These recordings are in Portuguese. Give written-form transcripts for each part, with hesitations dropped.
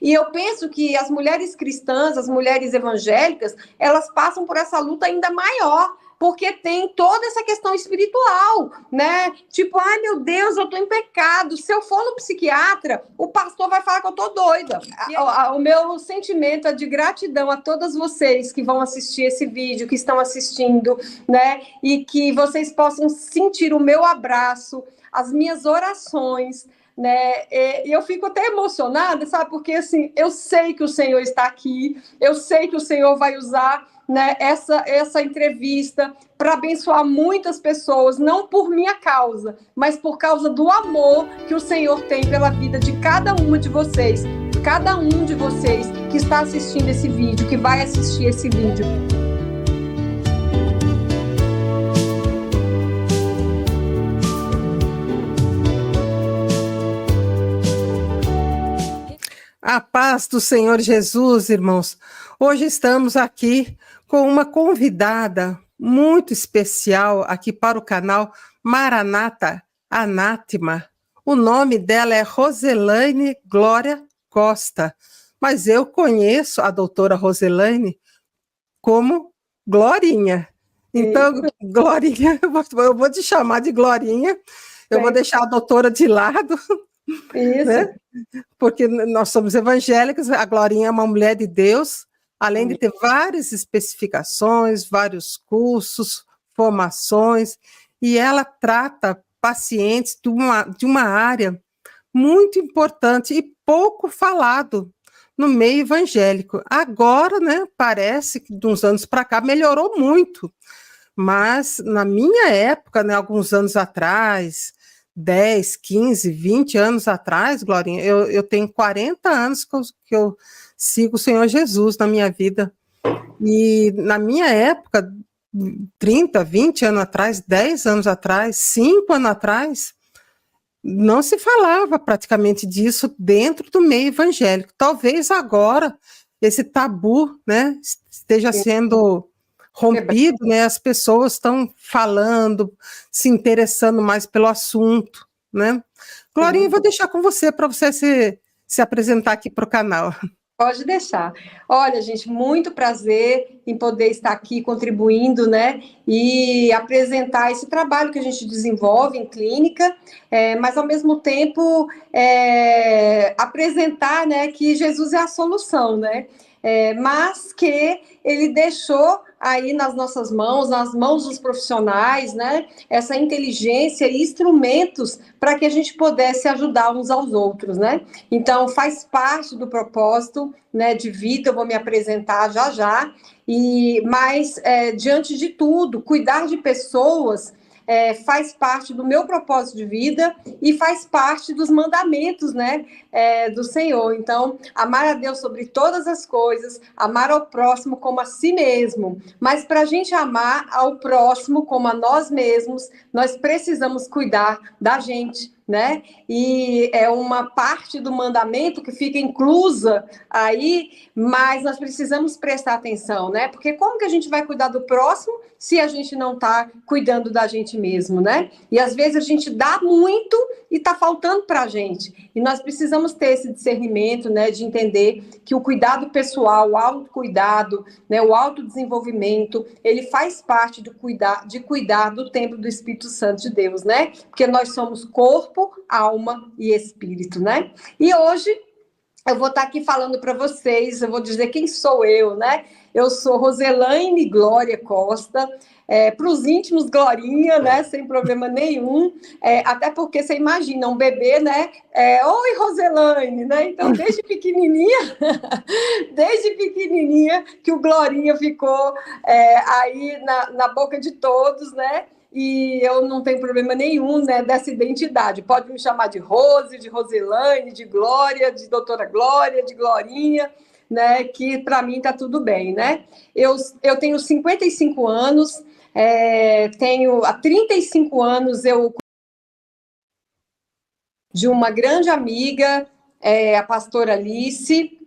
E eu penso que as mulheres cristãs, as mulheres evangélicas, elas passam por essa luta ainda maior, porque tem toda essa questão espiritual, né? Tipo, ai meu Deus, eu tô em pecado. Se eu for no psiquiatra, o pastor vai falar que eu tô doida. O meu sentimento é de gratidão a todas vocês que vão assistir esse vídeo, que estão assistindo, né? E que vocês possam sentir o meu abraço, as minhas orações, né? E eu fico até emocionada, sabe? Porque assim, eu sei que o Senhor está aqui, eu sei que o Senhor vai usar, né, essa entrevista para abençoar muitas pessoas, não por minha causa, mas por causa do amor que o Senhor tem pela vida de cada uma de vocês, cada um de vocês que está assistindo esse vídeo, que vai assistir esse vídeo. A paz do Senhor Jesus, irmãos. Hoje estamos aqui com uma convidada muito especial aqui para o canal Maranata Anátema. O nome dela é Roselaine Glória Costa, mas eu conheço a doutora Roselaine como Glorinha. Então, Glorinha, eu vou te chamar de Glorinha, eu vou deixar a doutora de lado. Isso. Né? Porque nós somos evangélicos, a Glorinha é uma mulher de Deus, além de ter várias especificações, vários cursos, formações, e ela trata pacientes de uma área muito importante e pouco falado no meio evangélico. Agora, né, parece que de uns anos para cá melhorou muito, mas na minha época, né, alguns anos atrás, 10, 15, 20 anos atrás, Glorinha, eu tenho 40 anos que eu sigo o Senhor Jesus na minha vida. E na minha época, 30, 20 anos atrás, 10 anos atrás, 5 anos atrás, não se falava praticamente disso dentro do meio evangélico. Talvez agora esse tabu, né, esteja sendo rompido, né? As pessoas estão falando, se interessando mais pelo assunto, né? Glorinha, vou deixar com você para você se apresentar aqui para o canal. Pode deixar. Olha, gente, muito prazer em poder estar aqui contribuindo, né, e apresentar esse trabalho que a gente desenvolve em clínica, mas ao mesmo tempo apresentar, né, que Jesus é a solução, né, mas que ele deixou aí nas nossas mãos, nas mãos dos profissionais, né, essa inteligência e instrumentos para que a gente pudesse ajudar uns aos outros, né? Então, faz parte do propósito, né, de vida, eu vou me apresentar já já, mas, diante de tudo, cuidar de pessoas faz parte do meu propósito de vida e faz parte dos mandamentos, né, do Senhor. Então, amar a Deus sobre todas as coisas, amar ao próximo como a si mesmo. Mas para a gente amar ao próximo como a nós mesmos, nós precisamos cuidar da gente, né? E é uma parte do mandamento que fica inclusa aí, mas nós precisamos prestar atenção, né? Porque como que a gente vai cuidar do próximo se a gente não está cuidando da gente mesmo, né? E às vezes a gente dá muito e está faltando para a gente. E nós precisamos ter esse discernimento, né? De entender que o cuidado pessoal, o autocuidado, né? O autodesenvolvimento, ele faz parte de cuidar do templo do Espírito Santo de Deus, né? Porque nós somos corpo, alma e espírito, né? E hoje eu vou estar aqui falando para vocês, eu vou dizer quem sou eu, né? Eu sou Roselaine Glória Costa, para os íntimos Glorinha, né? Sem problema nenhum, até porque você imagina, um bebê, né? Oi, Roselaine, né? Então, desde pequenininha, que o Glorinha ficou aí na boca de todos, né? E eu não tenho problema nenhum, né, dessa identidade. Pode me chamar de Rose, de Roselaine, de Glória, de doutora Glória, de Glorinha, né, que para mim está tudo bem, né? Eu tenho 55 anos, tenho há 35 anos de uma grande amiga, a pastora Alice,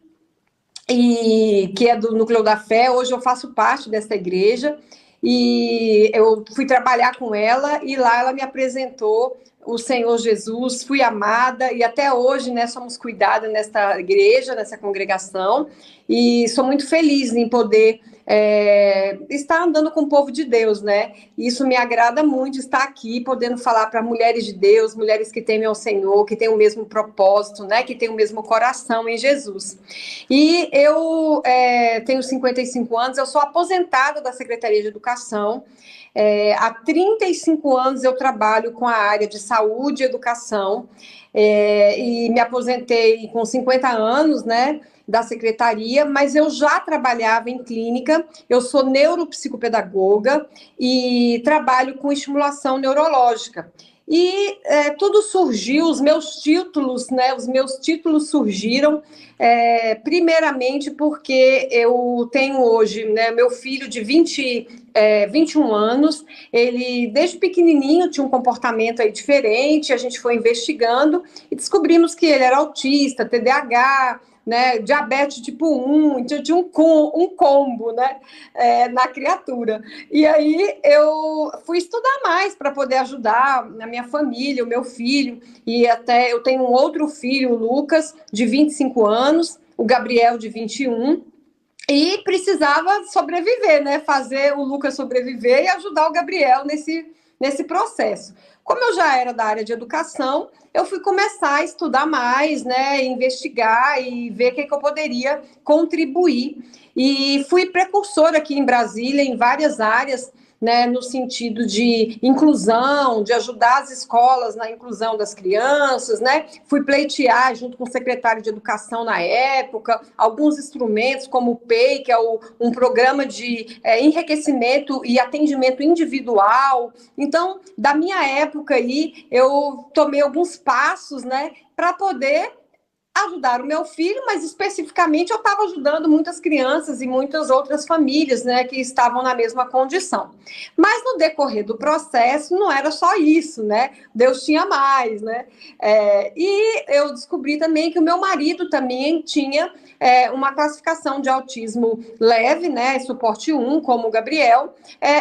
que é do Núcleo da Fé. Hoje eu faço parte dessa igreja, e eu fui trabalhar com ela, e lá ela me apresentou o Senhor Jesus, fui amada e até hoje, né, somos cuidadas nesta igreja, nessa congregação, e sou muito feliz em poder estar andando com o povo de Deus, né? Isso me agrada muito, estar aqui, podendo falar para mulheres de Deus, mulheres que temem ao Senhor, que têm o mesmo propósito, né? Que têm o mesmo coração em Jesus. E eu tenho 55 anos, eu sou aposentada da Secretaria de Educação. Há 35 anos eu trabalho com a área de saúde e educação, e me aposentei com 50 anos, né, da secretaria, mas eu já trabalhava em clínica, eu sou neuropsicopedagoga e trabalho com estimulação neurológica. E tudo surgiu, os meus títulos, né? Os meus títulos surgiram primeiramente porque eu tenho hoje, né, meu filho de 21 anos, ele desde pequenininho tinha um comportamento aí diferente, a gente foi investigando e descobrimos que ele era autista, TDAH, né, diabetes tipo 1, então tinha um combo, né, na criatura. E aí eu fui estudar mais para poder ajudar a minha família, o meu filho, e até eu tenho um outro filho, o Lucas, de 25 anos, o Gabriel, de 21, e precisava sobreviver, né, fazer o Lucas sobreviver e ajudar o Gabriel nesse processo. Como eu já era da área de educação, eu fui começar a estudar mais, né, investigar e ver o que eu poderia contribuir. E fui precursora aqui em Brasília, em várias áreas, né, no sentido de inclusão, de ajudar as escolas na inclusão das crianças, né? Fui pleitear, junto com o secretário de Educação na época, alguns instrumentos, como o PEI, que é um programa de enriquecimento e atendimento individual. Então, da minha época aí, eu tomei alguns passos, né, para poder ajudar o meu filho, mas especificamente eu estava ajudando muitas crianças e muitas outras famílias, né, que estavam na mesma condição. Mas no decorrer do processo não era só isso, né? Deus tinha mais, né? E eu descobri também que o meu marido também tinha uma classificação de autismo leve, né, suporte 1, como o Gabriel,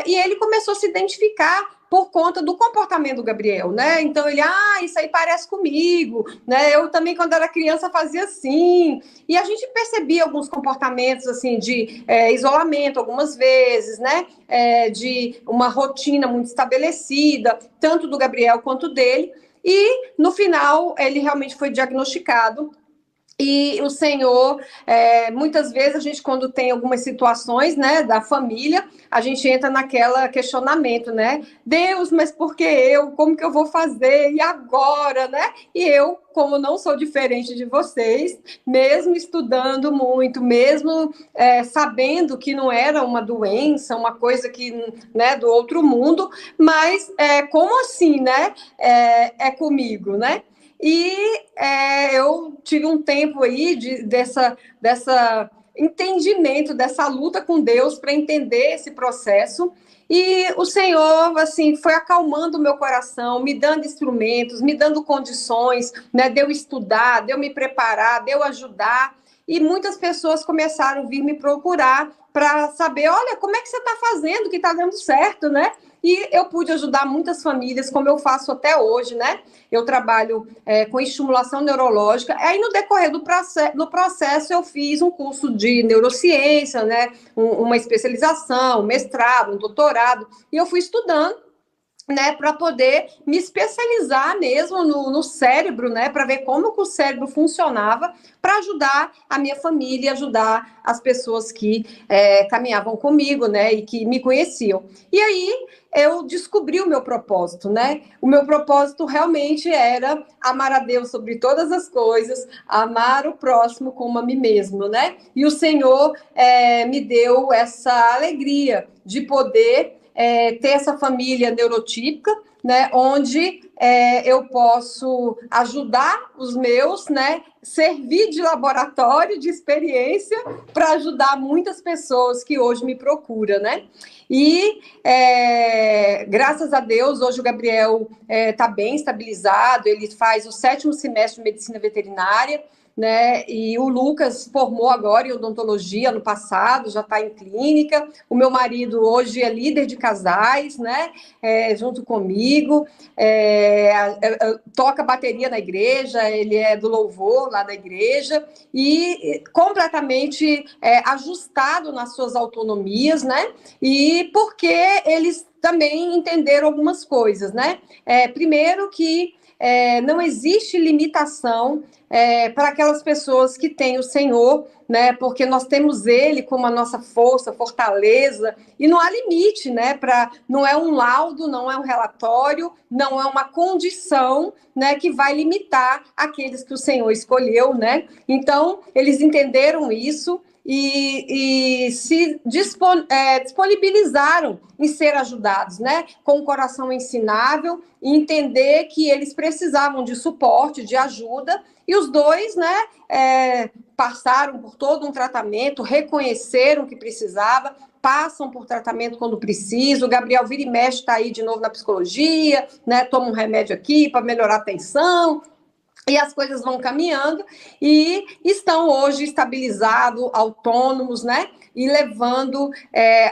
e ele começou a se identificar por conta do comportamento do Gabriel, né? Então ele, isso aí parece comigo, né? Eu também, quando era criança, fazia assim. E a gente percebia alguns comportamentos, assim, de isolamento, algumas vezes, né? De uma rotina muito estabelecida, tanto do Gabriel quanto dele. E, no final, ele realmente foi diagnosticado. E o Senhor, muitas vezes a gente, quando tem algumas situações, né, da família, a gente entra naquela questionamento, né? Deus, mas por que eu? Como que eu vou fazer? E agora, né? E eu, como não sou diferente de vocês, mesmo estudando muito, mesmo sabendo que não era uma doença, uma coisa que, né, do outro mundo, mas como assim, né? É comigo, né? E eu tive um tempo aí dessa entendimento, dessa luta com Deus para entender esse processo. E o Senhor, assim, foi acalmando o meu coração, me dando instrumentos, me dando condições, né, de eu estudar, de eu me preparar, de eu ajudar. E muitas pessoas começaram a vir me procurar para saber, olha, como é que você está fazendo, que está dando certo, né? E eu pude ajudar muitas famílias, como eu faço até hoje, né? Eu trabalho com estimulação neurológica. Aí, no decorrer do processo, eu fiz um curso de neurociência, né? Uma especialização, um mestrado, um doutorado. E eu fui estudando, né, para poder me especializar mesmo no cérebro, né, para ver como que o cérebro funcionava, para ajudar a minha família, ajudar as pessoas que caminhavam comigo, né, e que me conheciam. E aí eu descobri o meu propósito, né? O meu propósito realmente era amar a Deus sobre todas as coisas, amar o próximo como a mim mesmo, né? E o Senhor me deu essa alegria de poder ter essa família neurotípica, né, onde eu posso ajudar os meus, né, servir de laboratório, de experiência, para ajudar muitas pessoas que hoje me procuram, né? E, graças a Deus, hoje o Gabriel está bem estabilizado, ele faz o 7º semestre de medicina veterinária, né? E o Lucas formou agora em odontologia no passado, já está em clínica. O meu marido hoje é líder de casais, né? Junto comigo, toca bateria na igreja, ele é do louvor lá da igreja e completamente ajustado nas suas autonomias, né? E porque eles também entenderam algumas coisas, né? Primeiro que não existe limitação para aquelas pessoas que têm o Senhor, né? Porque nós temos Ele como a nossa força, fortaleza, e não há limite, né? Não é um laudo, não é um relatório, não é uma condição, né? Que vai limitar aqueles que o Senhor escolheu, né? Então, eles entenderam isso. E se disponibilizaram em ser ajudados, né? Com o coração ensinável e entender que eles precisavam de suporte, de ajuda, e os dois, né, passaram por todo um tratamento, reconheceram que precisava, passam por tratamento quando precisa. O Gabriel vira e mexe, está aí de novo na psicologia, né? Toma um remédio aqui para melhorar a tensão. E as coisas vão caminhando e estão hoje estabilizados, autônomos, né? E levando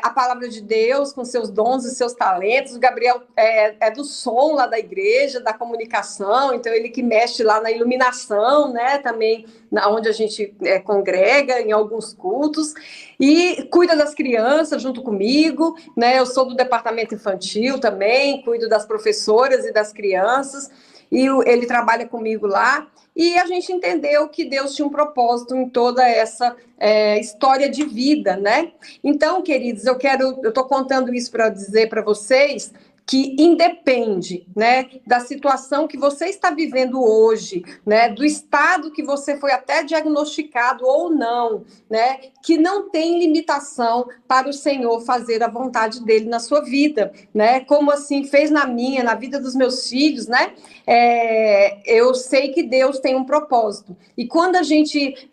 a palavra de Deus com seus dons e seus talentos. O Gabriel é do som lá da igreja, da comunicação, então ele que mexe lá na iluminação, né? Também onde a gente congrega em alguns cultos, e cuida das crianças junto comigo, né? Eu sou do departamento infantil também, cuido das professoras e das crianças. E ele trabalha comigo lá, e a gente entendeu que Deus tinha um propósito em toda essa história de vida, né? Então, queridos, eu estou contando isso para dizer para vocês que independe, né, da situação que você está vivendo hoje, né, do estado que você foi até diagnosticado ou não, né, que não tem limitação para o Senhor fazer a vontade dele na sua vida, né, como assim fez na minha, na vida dos meus filhos, né, eu sei que Deus tem um propósito, e quando a gente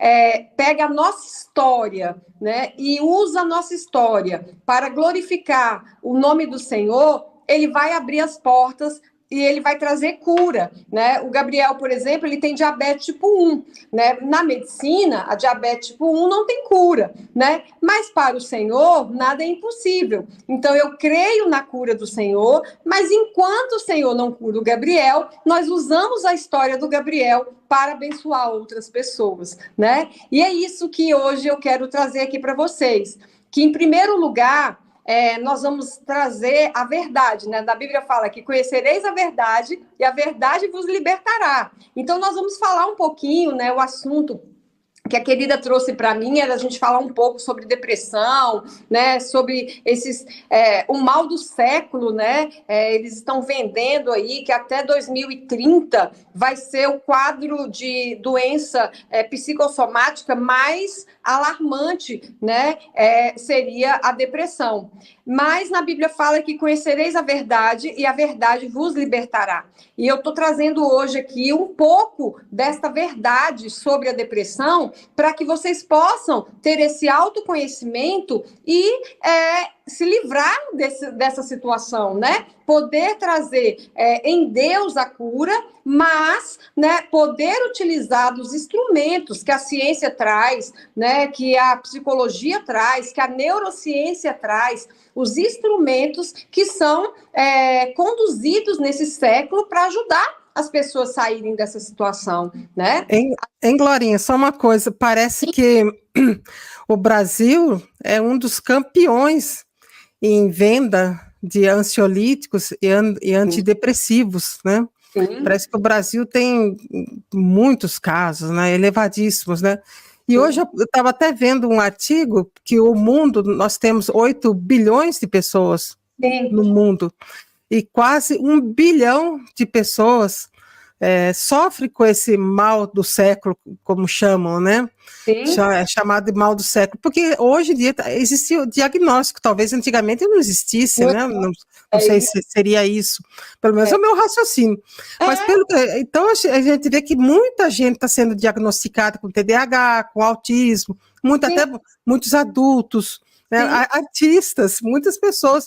pega a nossa história, né, e usa a nossa história para glorificar o nome do Senhor, ele vai abrir as portas e ele vai trazer cura, né? O Gabriel, por exemplo, ele tem diabetes tipo 1, né? Na medicina, a diabetes tipo 1 não tem cura, né? Mas para o Senhor, nada é impossível. Então, eu creio na cura do Senhor, mas enquanto o Senhor não cura o Gabriel, nós usamos a história do Gabriel para abençoar outras pessoas, né? E é isso que hoje eu quero trazer aqui para vocês, que em primeiro lugar, nós vamos trazer a verdade, né? Da Bíblia fala que conhecereis a verdade e a verdade vos libertará. Então, nós vamos falar um pouquinho, né? O assunto que a querida trouxe para mim era a gente falar um pouco sobre depressão, né, sobre o mal do século, né, eles estão vendendo aí que até 2030 vai ser o quadro de doença psicossomática mais alarmante, né, seria a depressão. Mas na Bíblia fala que conhecereis a verdade e a verdade vos libertará. E eu estou trazendo hoje aqui um pouco desta verdade sobre a depressão para que vocês possam ter esse autoconhecimento e se livrar dessa situação, né? Poder trazer em Deus a cura, mas, né, poder utilizar dos instrumentos que a ciência traz, né, que a psicologia traz, que a neurociência traz, os instrumentos que são conduzidos nesse século para ajudar as pessoas a saírem dessa situação, né? Hein, Glorinha, só uma coisa, parece que o Brasil é um dos campeões em venda de ansiolíticos e antidepressivos, né? Sim. Parece que o Brasil tem muitos casos, né? Elevadíssimos, né? E hoje eu estava até vendo um artigo que o mundo, nós temos 8 bilhões de pessoas no mundo, e quase 1 bilhão de pessoas sofrem com esse mal do século, como chamam, né? Sim. É chamado de mal do século, porque hoje em dia existe o diagnóstico, talvez antigamente não existisse, né? Não sei se seria isso, pelo menos é o meu raciocínio. Mas então a gente vê que muita gente está sendo diagnosticada com TDAH, com autismo, até muitos adultos, né? Artistas, muitas pessoas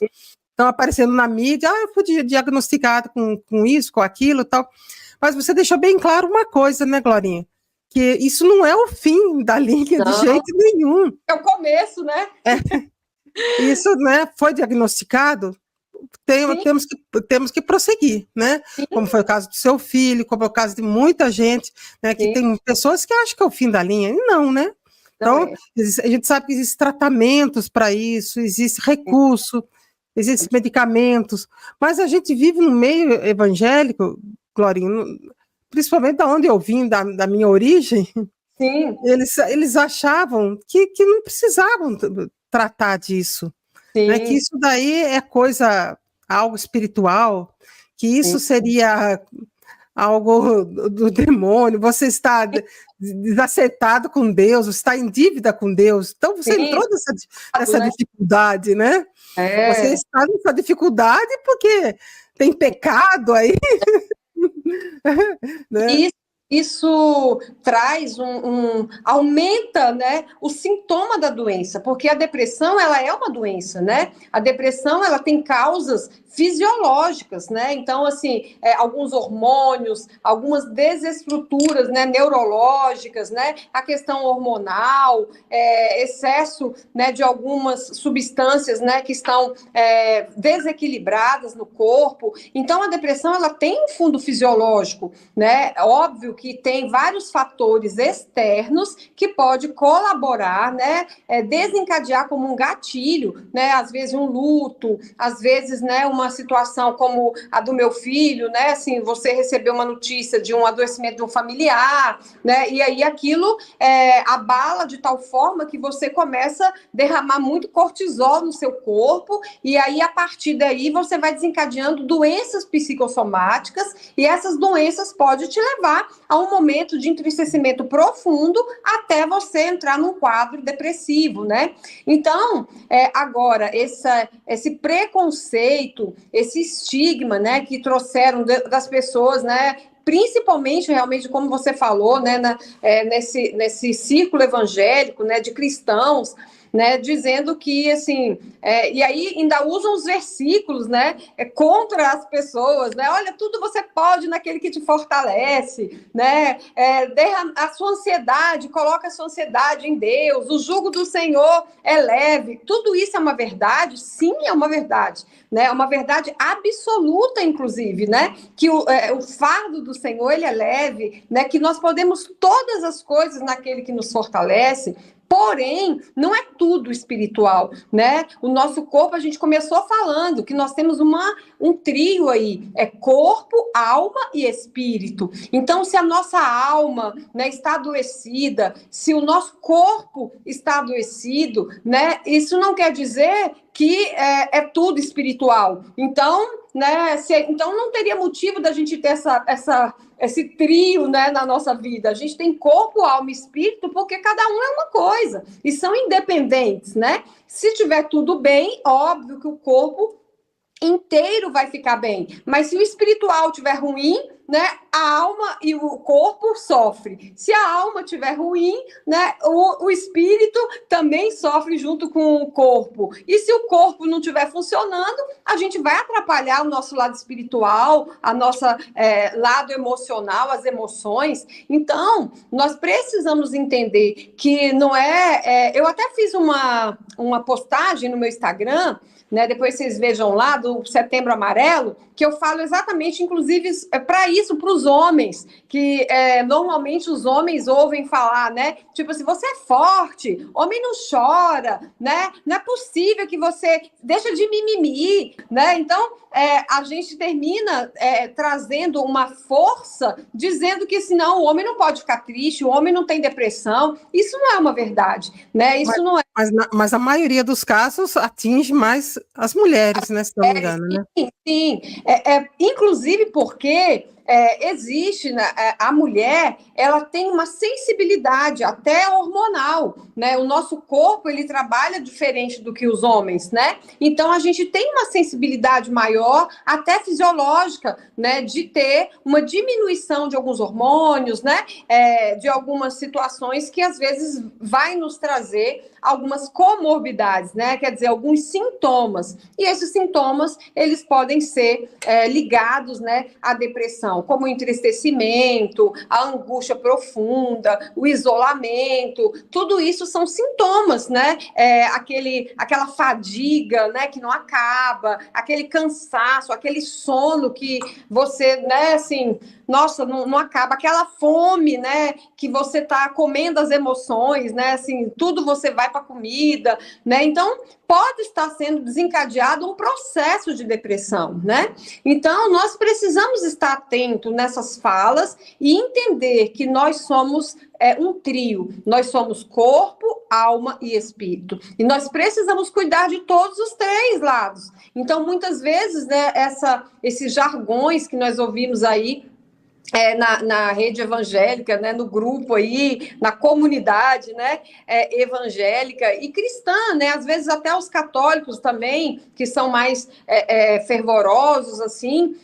estão aparecendo na mídia, eu fui diagnosticado com isso, com aquilo e tal. Mas você deixou bem claro uma coisa, né, Glorinha? que isso não é o fim da linha de jeito nenhum. É o começo, né? Isso, né, foi diagnosticado, temos que prosseguir, né? Sim. Como foi o caso do seu filho, como é o caso de muita gente, né? Que tem pessoas que acham que é o fim da linha, e não, né? Então, a gente sabe que existem tratamentos para isso, existe recurso, existem medicamentos, mas a gente vive no meio evangélico, Glorinha, principalmente da onde eu vim, da minha origem. Sim. Eles achavam que não precisavam tratar disso, né? Que isso daí é algo espiritual, que isso seria algo do demônio, você está desacertado com Deus, você está em dívida com Deus, então você entrou nessa dificuldade, né? Você está nessa dificuldade porque tem pecado aí. Né? Isso traz aumenta, né, o sintoma da doença, porque a depressão, ela é uma doença, né? A depressão, ela tem causas fisiológicas, né? Então, assim, alguns hormônios, algumas desestruturas, né, neurológicas, né? A questão hormonal, excesso, né, de algumas substâncias, né, que estão desequilibradas no corpo. Então, a depressão, ela tem um fundo fisiológico, né? Óbvio que tem vários fatores externos que pode colaborar, né? Desencadear como um gatilho, né? Às vezes um luto, às vezes, né, uma situação como a do meu filho, né? Assim, você recebeu uma notícia de um adoecimento de um familiar, né? E aí aquilo abala de tal forma que você começa a derramar muito cortisol no seu corpo, e aí a partir daí você vai desencadeando doenças psicossomáticas, e essas doenças podem te levar a um momento de entristecimento profundo até você entrar num quadro depressivo, né? Então, agora, esse preconceito, esse estigma, né, que trouxeram das pessoas, né, principalmente, realmente, como você falou, né, nesse círculo evangélico, né, de cristãos, né, dizendo que, assim, e aí ainda usam os versículos, né, contra as pessoas, né, olha, tudo você pode naquele que te fortalece, né, a sua ansiedade, coloca a sua ansiedade em Deus, o jugo do Senhor é leve, tudo isso é uma verdade? Sim, é uma verdade, né, é uma verdade absoluta, inclusive, né, que o fardo do Senhor, ele é leve, né, que nós podemos todas as coisas naquele que nos fortalece. Porém, não é tudo espiritual, né? O nosso corpo, a gente começou falando que nós temos um trio aí, corpo, alma e espírito. Então, se a nossa alma, né, está adoecida, se o nosso corpo está adoecido, né, isso não quer dizer que é tudo espiritual. Então, né, então não teria motivo da gente ter esse trio, né, na nossa vida. A gente tem corpo, alma e espírito, porque cada um é uma coisa, e são independentes, né? Se tiver tudo bem, óbvio que o corpo inteiro vai ficar bem, mas se o espiritual tiver ruim, né, a alma e o corpo sofrem. Se a alma estiver ruim, né, o espírito também sofre junto com o corpo. E se o corpo não estiver funcionando, a gente vai atrapalhar o nosso lado espiritual, a nossa lado emocional, as emoções. Então, nós precisamos entender que não eu até fiz uma postagem no meu Instagram, né, depois vocês vejam lá, do Setembro Amarelo, que eu falo exatamente, inclusive, para isso, para os homens, que normalmente os homens ouvem falar, né? Tipo assim, você é forte, homem não chora, né? Não é possível que você deixa de mimimi, né? Então, a gente termina trazendo uma força, dizendo que senão o homem não pode ficar triste, o homem não tem depressão. Isso não é uma verdade, né? Isso não é. Mas a maioria dos casos atinge mais as mulheres, né? Se não me engano, sim, né? Sim, inclusive porque existe, né, a mulher, ela tem uma sensibilidade até hormonal, né? O nosso corpo, ele trabalha diferente do que os homens, né? Então, a gente tem uma sensibilidade maior, até fisiológica, né? De ter uma diminuição de alguns hormônios, né? De algumas situações que, às vezes, vai nos trazer algumas comorbidades, né? Quer dizer, alguns sintomas. E esses sintomas, eles podem ser ligados, né, à depressão. depressão, como o entristecimento, a angústia profunda, o isolamento, tudo isso são sintomas, né? Aquela fadiga, né, que não acaba, aquele cansaço, aquele sono que você, né, assim, nossa, não acaba, aquela fome, né, que você tá comendo as emoções, né, assim, tudo você vai para comida, né, então pode estar sendo desencadeado um processo de depressão, né, então nós precisamos estar atentos nessas falas e entender que nós somos um trio, nós somos corpo, alma e espírito, e nós precisamos cuidar de todos os três lados, então muitas vezes, né, esses jargões que nós ouvimos aí, na rede evangélica, né, no grupo aí, na comunidade, né, evangélica e cristã, né, às vezes até os católicos também, que são mais fervorosos, assim,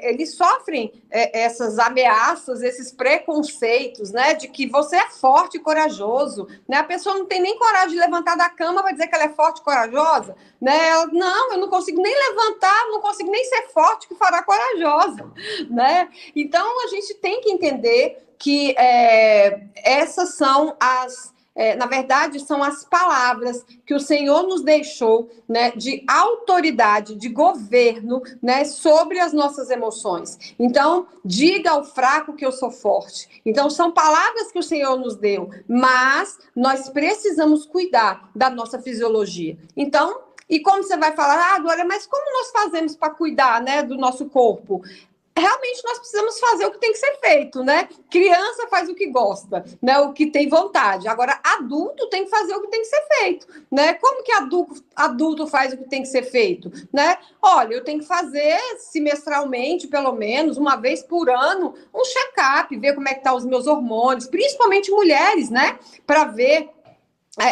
eles sofrem essas ameaças, esses preconceitos, né, de que você é forte e corajoso, né, a pessoa não tem nem coragem de levantar da cama, vai dizer que ela é forte e corajosa, né, não, eu não consigo nem levantar, não consigo nem ser forte, que fará corajosa, né, então a gente tem que entender que essas são na verdade, são as palavras que o Senhor nos deixou, né, de autoridade, de governo, né, sobre as nossas emoções. Então, diga ao fraco que eu sou forte. Então, são palavras que o Senhor nos deu, mas nós precisamos cuidar da nossa fisiologia. Então, e como você vai falar, Glória, mas como nós fazemos para cuidar, né, do nosso corpo? Realmente nós precisamos fazer o que tem que ser feito, né? Criança faz o que gosta, né? O que tem vontade. Agora, adulto tem que fazer o que tem que ser feito, né? Como que adulto faz o que tem que ser feito, né? Olha, eu tenho que fazer semestralmente, pelo menos, uma vez por ano, um check-up, ver como é que tá os meus hormônios, principalmente mulheres, né? Para ver.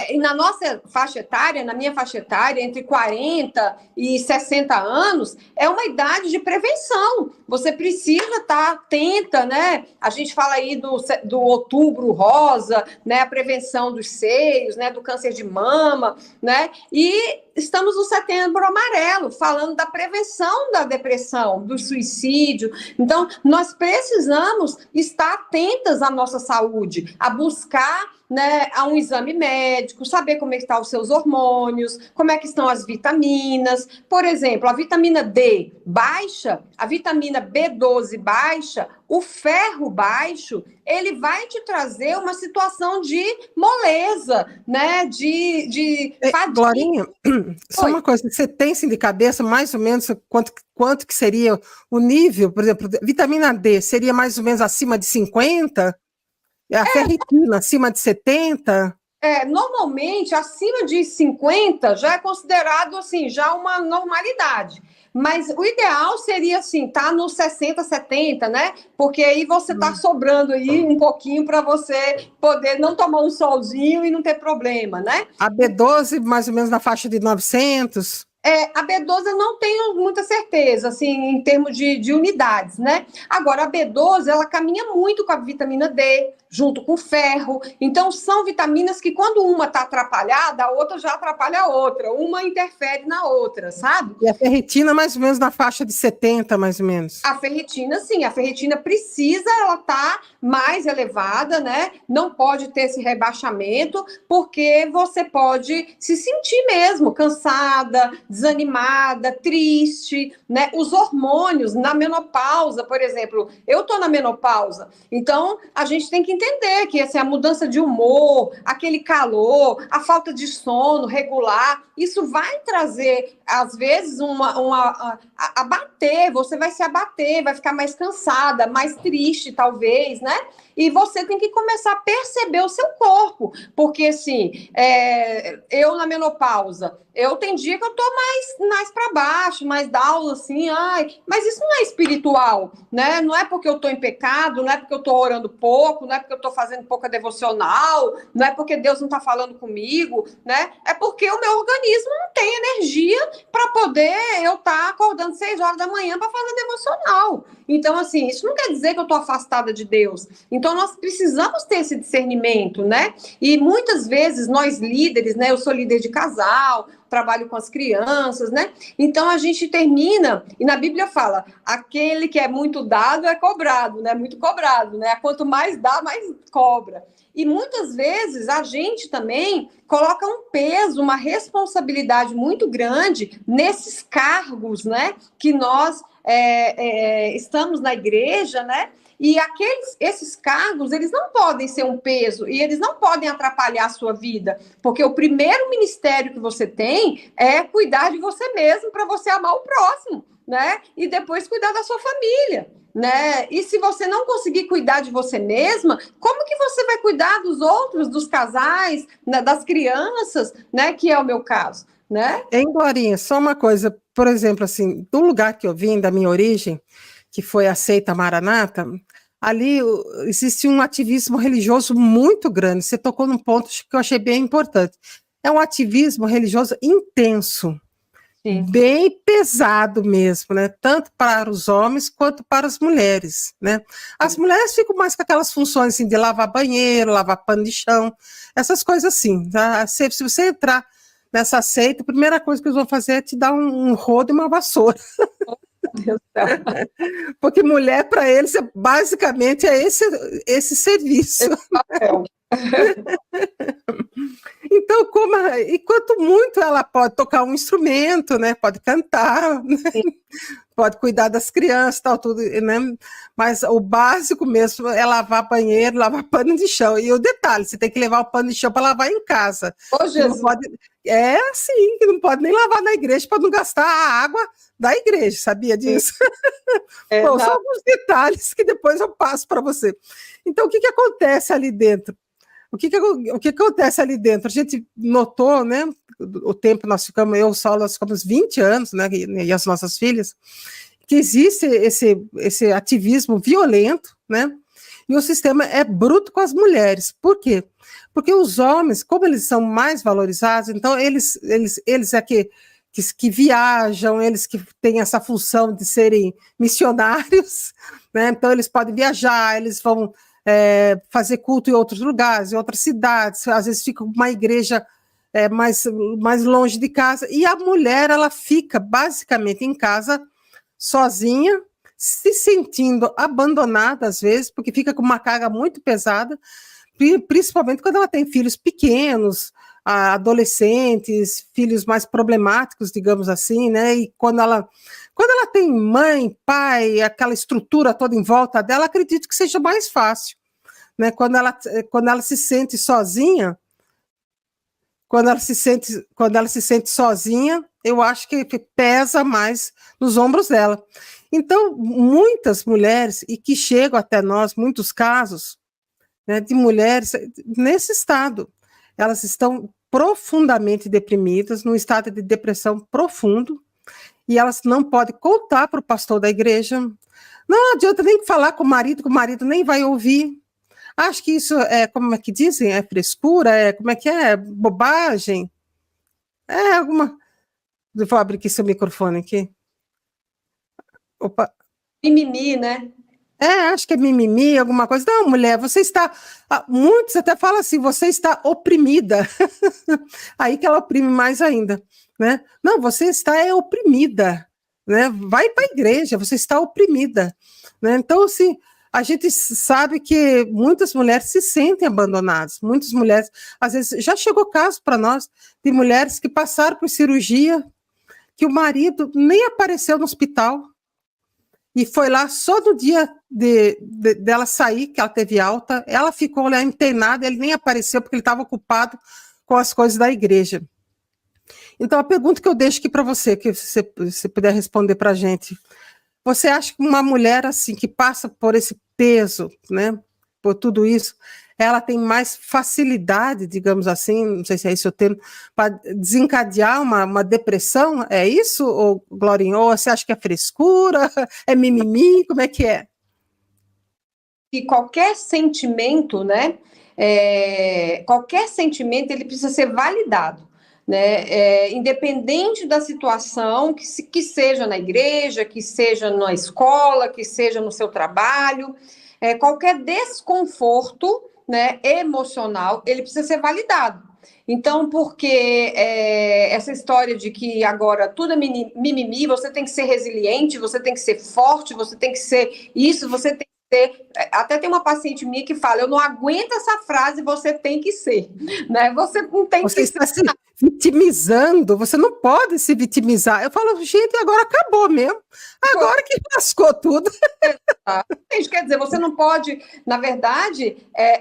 E na nossa faixa etária, na minha faixa etária, entre 40 e 60 anos, é uma idade de prevenção. Você precisa estar atenta, né? A gente fala aí do outubro rosa, né? A prevenção dos seios, né? Do câncer de mama, né? E estamos no setembro amarelo, falando da prevenção da depressão, do suicídio. Então, nós precisamos estar atentas à nossa saúde, a buscar, né, a um exame médico, saber como é que estão os seus hormônios, como é que estão as vitaminas. Por exemplo, a vitamina D baixa, a vitamina B12 baixa, o ferro baixo, ele vai te trazer uma situação de moleza, né, de fadiga. Glorinha, só uma coisa, você tem assim de cabeça mais ou menos quanto que seria o nível, por exemplo, vitamina D seria mais ou menos acima de 50? A ferritina acima de 70? Normalmente, acima de 50 já é considerado, assim, já uma normalidade. Mas o ideal seria, assim, tá nos 60, 70, né? Porque aí você tá sobrando aí um pouquinho para você poder não tomar um solzinho e não ter problema, né? A B12 mais ou menos na faixa de 900? A B12 eu não tenho muita certeza, assim, em termos de unidades, né? Agora, a B12, ela caminha muito com a vitamina D, junto com ferro. Então, são vitaminas que, quando uma está atrapalhada, a outra já atrapalha a outra. Uma interfere na outra, sabe? E a ferritina, mais ou menos, na faixa de 70, mais ou menos. A ferritina, sim. A ferritina precisa, ela tá mais elevada, né? Não pode ter esse rebaixamento, porque você pode se sentir mesmo cansada, desanimada, triste, né? Os hormônios na menopausa, por exemplo, eu tô na menopausa, então a gente tem que entender que assim, a mudança de humor, aquele calor, a falta de sono regular, isso vai trazer, às vezes, abater, você vai se abater, vai ficar mais cansada, mais triste, talvez, né? E você tem que começar a perceber o seu corpo, porque, assim, eu na menopausa, eu tenho dia que eu tô mais para baixo, mais down, assim, mas isso não é espiritual, né? Não é porque eu tô em pecado, não é porque eu tô orando pouco, não é porque eu tô fazendo pouca devocional, não é porque Deus não tá falando comigo, né? É porque o meu organismo não tem energia para poder eu estar acordando 6 horas da manhã para fazer devocional. Então, assim, isso não quer dizer que eu tô afastada de Deus. Então, nós precisamos ter esse discernimento, né? E muitas vezes nós líderes, né? Eu sou líder de casal, trabalho com as crianças, né? Então a gente termina, e na Bíblia fala, aquele que é muito dado é cobrado, né? Muito cobrado, né? Quanto mais dá, mais cobra. E muitas vezes a gente também coloca um peso, uma responsabilidade muito grande nesses cargos, né? Que nós estamos na igreja, né? E esses cargos, eles não podem ser um peso e eles não podem atrapalhar a sua vida, porque o primeiro ministério que você tem é cuidar de você mesmo para você amar o próximo, né? E depois cuidar da sua família, né? E se você não conseguir cuidar de você mesma, como que você vai cuidar dos outros, dos casais, né, das crianças, né? Que é o meu caso, né? Hein, Glorinha, só uma coisa, por exemplo, assim, do lugar que eu vim, da minha origem, que foi a seita Maranata, ali existe um ativismo religioso muito grande. Você tocou num ponto que eu achei bem importante. É um ativismo religioso intenso, Sim. bem pesado mesmo, né? Tanto para os homens quanto para as mulheres, né? As mulheres ficam mais com aquelas funções assim, de lavar banheiro, lavar pano de chão, essas coisas assim. Tá? Se você entrar nessa seita, a primeira coisa que eles vão fazer é te dar um rodo e uma vassoura. Deus do céu. Porque mulher, para eles, basicamente é esse serviço. Esse papel. Então, e quanto muito ela pode tocar um instrumento, né? Pode cantar, né? Pode cuidar das crianças, tal, tudo, né? Mas o básico mesmo é lavar banheiro, lavar pano de chão. E o detalhe, você tem que levar o pano de chão para lavar em casa. Ô, Jesus. É assim, que não pode nem lavar na igreja para não gastar a água da igreja, sabia disso? Bom, são alguns detalhes que depois eu passo para você. Então, o que acontece ali dentro? O que acontece ali dentro? A gente notou, né? O tempo nós ficamos, nós ficamos 20 anos, né? E as nossas filhas, que existe esse ativismo violento, né? E o sistema é bruto com as mulheres. Por quê? Porque os homens, como eles são mais valorizados, então eles é que viajam, eles que têm essa função de serem missionários, né? Então eles podem viajar, eles vão fazer culto em outros lugares, em outras cidades, às vezes fica uma igreja mais longe de casa, e a mulher ela fica basicamente em casa sozinha, se sentindo abandonada às vezes, porque fica com uma carga muito pesada, principalmente quando ela tem filhos pequenos, adolescentes, filhos mais problemáticos, digamos assim, né? E quando ela tem mãe, pai, aquela estrutura toda em volta dela, acredito que seja mais fácil, né? Quando ela se sente sozinha, quando ela se sente sozinha, eu acho que pesa mais nos ombros dela. Então, muitas mulheres, e que chegam até nós, muitos casos, né, de mulheres nesse estado, elas estão profundamente deprimidas, num estado de depressão profundo, e elas não podem contar para o pastor da igreja, não adianta nem falar com o marido nem vai ouvir. Acho que isso como é que dizem, é frescura, como é que é, bobagem, alguma... Vou abrir aqui seu microfone aqui. Opa. Mimimi, né? Acho que é mimimi, alguma coisa. Não, mulher, você está... Muitos até falam assim, você está oprimida. Aí que ela oprime mais ainda, né? Não, você está oprimida, né? Vai para a igreja, você está oprimida, né? Então, assim, a gente sabe que muitas mulheres se sentem abandonadas, muitas mulheres, às vezes, já chegou caso para nós, de mulheres que passaram por cirurgia, que o marido nem apareceu no hospital, e foi lá só no dia dela sair, que ela teve alta, ela ficou lá internada, ele nem apareceu porque ele estava ocupado com as coisas da igreja. Então, a pergunta que eu deixo aqui para você, que você puder responder para a gente, você acha que uma mulher assim, que passa por esse peso, né, por tudo isso, ela tem mais facilidade, digamos assim, não sei se é esse o termo, para desencadear uma depressão? É isso, ou, Glorinha? Ou você acha que é frescura, é mimimi, como é que é? E qualquer sentimento, né? Qualquer sentimento, ele precisa ser validado, né? Independente da situação, que seja na igreja, que seja na escola, que seja no seu trabalho, qualquer desconforto, né, emocional, ele precisa ser validado. Então, porque essa história de que agora tudo é mimimi, você tem que ser resiliente, você tem que ser forte, você tem que ser isso, você tem que ser... Até tem uma paciente minha que fala, eu não aguento essa frase, você tem que ser, né? Você não tem Você que ser. está se vitimizando, você não pode se vitimizar. Eu falo, gente, agora acabou mesmo. Agora que lascou tudo. Exatamente. Quer dizer, você não pode, na verdade,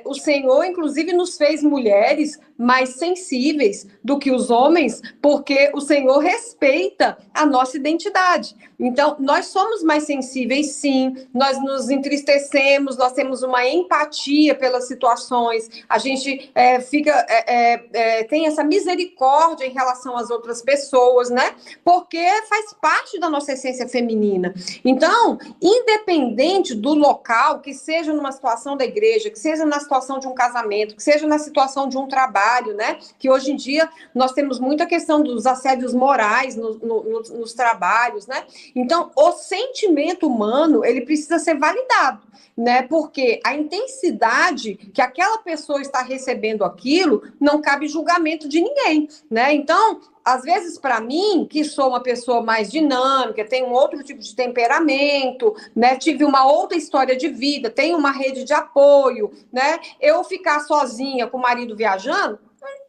o Senhor, inclusive, nos fez mulheres mais sensíveis do que os homens, porque o Senhor respeita a nossa identidade. Então, nós somos mais sensíveis, sim, nós nos entristecemos, nós temos uma empatia pelas situações, a gente tem essa misericórdia em relação às outras pessoas, né? Porque faz parte da nossa essência feminina. Então, independente do local, que seja numa situação da igreja, que seja na situação de um casamento, que seja na situação de um trabalho, né? Que hoje em dia nós temos muita questão dos assédios morais nos trabalhos, né? Então, o sentimento humano, ele precisa ser validado, né? Porque a intensidade que aquela pessoa está recebendo aquilo, não cabe julgamento de ninguém, né? Então, às vezes, para mim, que sou uma pessoa mais dinâmica, tenho um outro tipo de temperamento, né? Tive uma outra história de vida, tenho uma rede de apoio, né? Eu ficar sozinha com o marido viajando,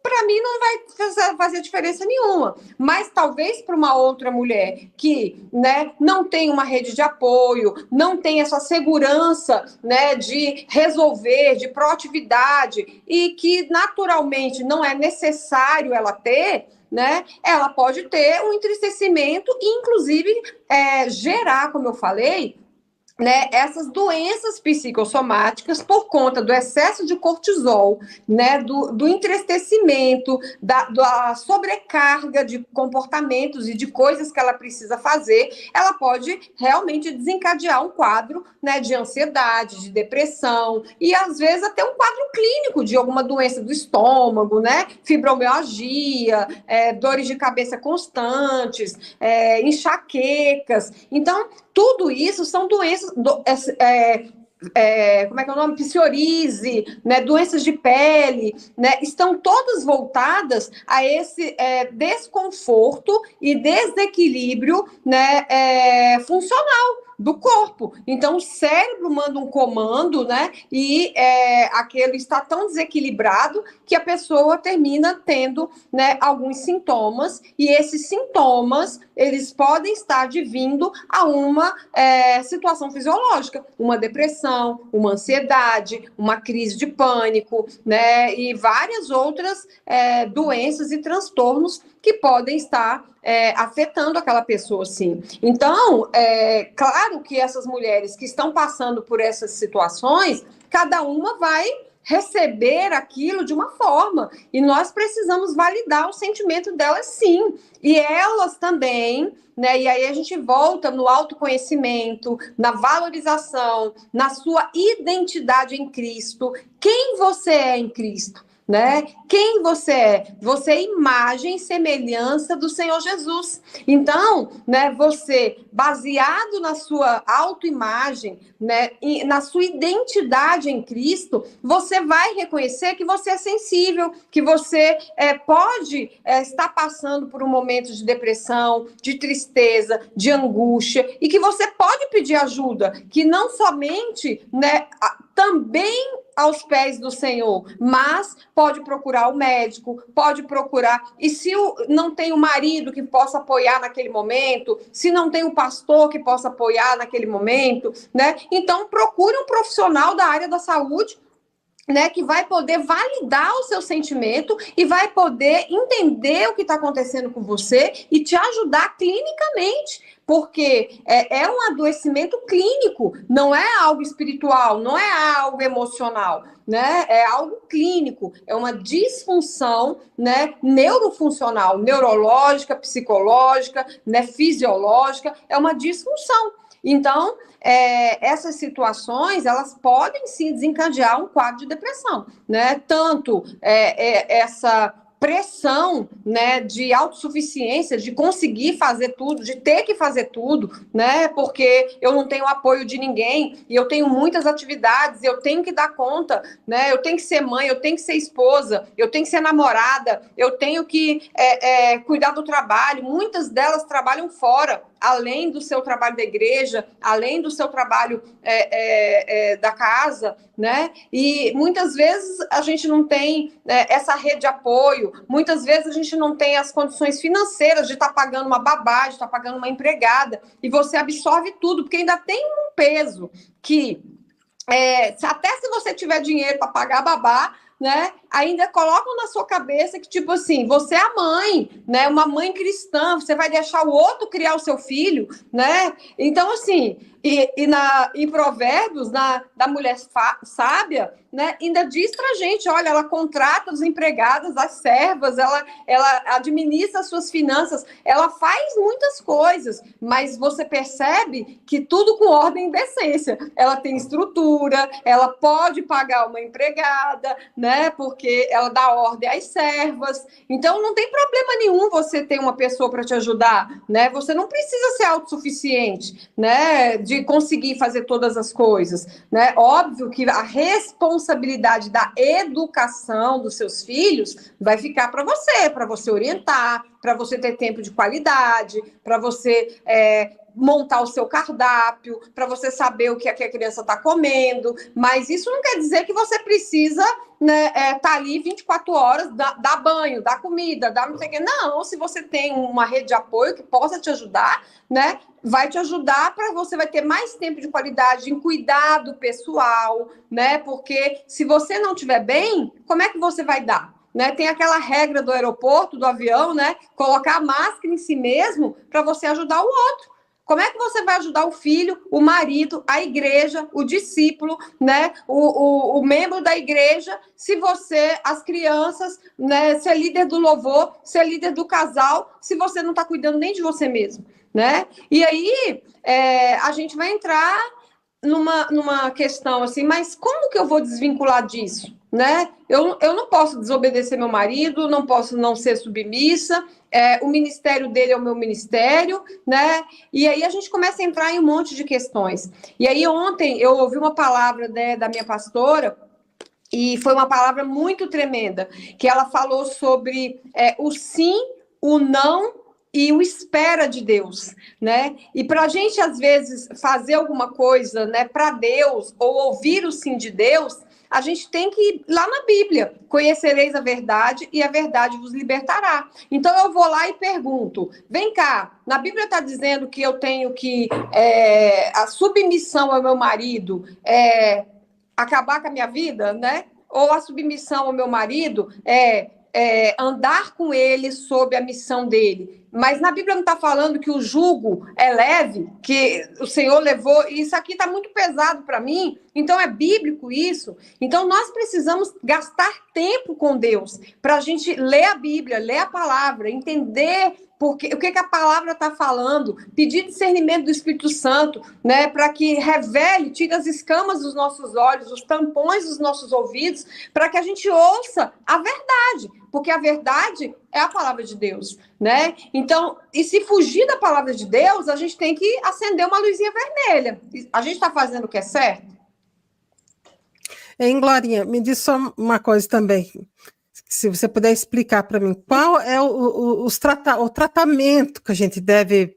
para mim não vai fazer diferença nenhuma. Mas talvez para uma outra mulher que, né, não tem uma rede de apoio, não tem essa segurança, né, de resolver, de proatividade, e que naturalmente não é necessário ela ter, né, ela pode ter um entristecimento e, inclusive, gerar, como eu falei, né, essas doenças psicossomáticas por conta do excesso de cortisol, né, do entristecimento, da sobrecarga de comportamentos e de coisas que ela precisa fazer, ela pode realmente desencadear um quadro, né, de ansiedade, de depressão e às vezes até um quadro clínico de alguma doença do estômago, né, fibromialgia, dores de cabeça constantes, enxaquecas. Então, tudo isso são doenças, como é que é o nome? Psoríase, né? Doenças de pele, né? Estão todas voltadas a esse desconforto e desequilíbrio, né? Funcional do corpo. Então, o cérebro manda um comando, né? E aquele está tão desequilibrado que a pessoa termina tendo, né, alguns sintomas, e esses sintomas, eles podem estar advindo a uma situação fisiológica, uma depressão, uma ansiedade, uma crise de pânico, né? E várias outras doenças e transtornos que podem estar afetando aquela pessoa, sim. Então, claro que essas mulheres que estão passando por essas situações, cada uma vai receber aquilo de uma forma, e nós precisamos validar o sentimento delas, sim, e elas também, né? E aí a gente volta no autoconhecimento, na valorização, na sua identidade em Cristo. Quem você é em Cristo? Né? Quem você é? Você é imagem e semelhança do Senhor Jesus. Então, né, você, baseado na sua autoimagem, né, e na sua identidade em Cristo, você vai reconhecer que você é sensível, que você pode estar passando por um momento de depressão, de tristeza, de angústia, e que você pode pedir ajuda, que não somente, né, também aos pés do Senhor, mas pode procurar o médico, pode procurar, e se não tem o marido que possa apoiar naquele momento, se não tem o pastor que possa apoiar naquele momento, né? Então procure um profissional da área da saúde, né, que vai poder validar o seu sentimento e vai poder entender o que está acontecendo com você e te ajudar clinicamente, porque é um adoecimento clínico, não é algo espiritual, não é algo emocional, né? É algo clínico, é uma disfunção, né, neurofuncional, neurológica, psicológica, né, fisiológica, é uma disfunção. Então, essas situações, elas podem sim desencadear um quadro de depressão, né? Tanto essa pressão, né, de autossuficiência, de conseguir fazer tudo, de ter que fazer tudo, né, porque eu não tenho apoio de ninguém e eu tenho muitas atividades, eu tenho que dar conta, né, eu tenho que ser mãe, eu tenho que ser esposa, eu tenho que ser namorada, eu tenho que cuidar do trabalho. Muitas delas trabalham fora, além do seu trabalho da igreja, além do seu trabalho da casa, né? E muitas vezes a gente não tem essa rede de apoio, muitas vezes a gente não tem as condições financeiras de estar pagando uma babá, de estar pagando uma empregada, e você absorve tudo, porque ainda tem um peso que, até se você tiver dinheiro para pagar a babá, né, ainda colocam na sua cabeça que, tipo assim, você é a mãe, né, uma mãe cristã, você vai deixar o outro criar o seu filho, né? Então, assim, em Provérbios, da mulher sábia, né, ainda diz pra gente, olha, ela contrata os empregados, as servas, ela administra as suas finanças, ela faz muitas coisas, mas você percebe que tudo com ordem e decência. Ela tem estrutura, ela pode pagar uma empregada, né, porque ela dá ordem às servas. Então, não tem problema nenhum você ter uma pessoa para te ajudar, né? Você não precisa ser autossuficiente, né, de conseguir fazer todas as coisas, né? Óbvio que a responsabilidade da educação dos seus filhos vai ficar para você orientar, para você ter tempo de qualidade, para você montar o seu cardápio, para você saber o que a criança está comendo, mas isso não quer dizer que você precisa, né, tá ali 24 horas, dar banho, dar comida, dar não sei o quê. Não, se você tem uma rede de apoio que possa te ajudar, né, vai te ajudar para você vai ter mais tempo de qualidade em cuidado pessoal, né, porque se você não estiver bem, como é que você vai dar? Né, tem aquela regra do aeroporto, do avião, né? Colocar a máscara em si mesmo para você ajudar o outro. Como é que você vai ajudar o filho, o marido, a igreja, o discípulo, né? O membro da igreja, se você, as crianças, né? Ser líder do louvor, ser líder do casal, se você não está cuidando nem de você mesmo, né? E aí a gente vai entrar numa questão assim, mas como que eu vou desvincular disso? Né? Eu não posso desobedecer meu marido, não posso não ser submissa, o ministério dele é o meu ministério, né? E aí a gente começa a entrar em um monte de questões. E aí ontem eu ouvi uma palavra, né, da minha pastora, e foi uma palavra muito tremenda, que ela falou sobre o sim, o não e o espera de Deus, né? E para a gente, às vezes, fazer alguma coisa, né, para Deus, ou ouvir o sim de Deus, a gente tem que ir lá na Bíblia. Conhecereis a verdade e a verdade vos libertará. Então eu vou lá e pergunto, vem cá, na Bíblia está dizendo que eu tenho que, a submissão ao meu marido acabar com a minha vida, né? Ou a submissão ao meu marido andar com ele sob a missão dele. Mas na Bíblia não está falando que o jugo é leve, que o Senhor levou, e isso aqui está muito pesado para mim, então é bíblico isso. Então nós precisamos gastar tempo com Deus, para a gente ler a Bíblia, ler a palavra, entender o que a palavra está falando, pedir discernimento do Espírito Santo, né, para que revele, tire as escamas dos nossos olhos, os tampões dos nossos ouvidos, para que a gente ouça a verdade, porque a verdade é a palavra de Deus, né? Então, e se fugir da palavra de Deus, a gente tem que acender uma luzinha vermelha. A gente está fazendo o que é certo? Hein, Glorinha, me diz só uma coisa também, se você puder explicar para mim, qual é o tratamento que a gente deve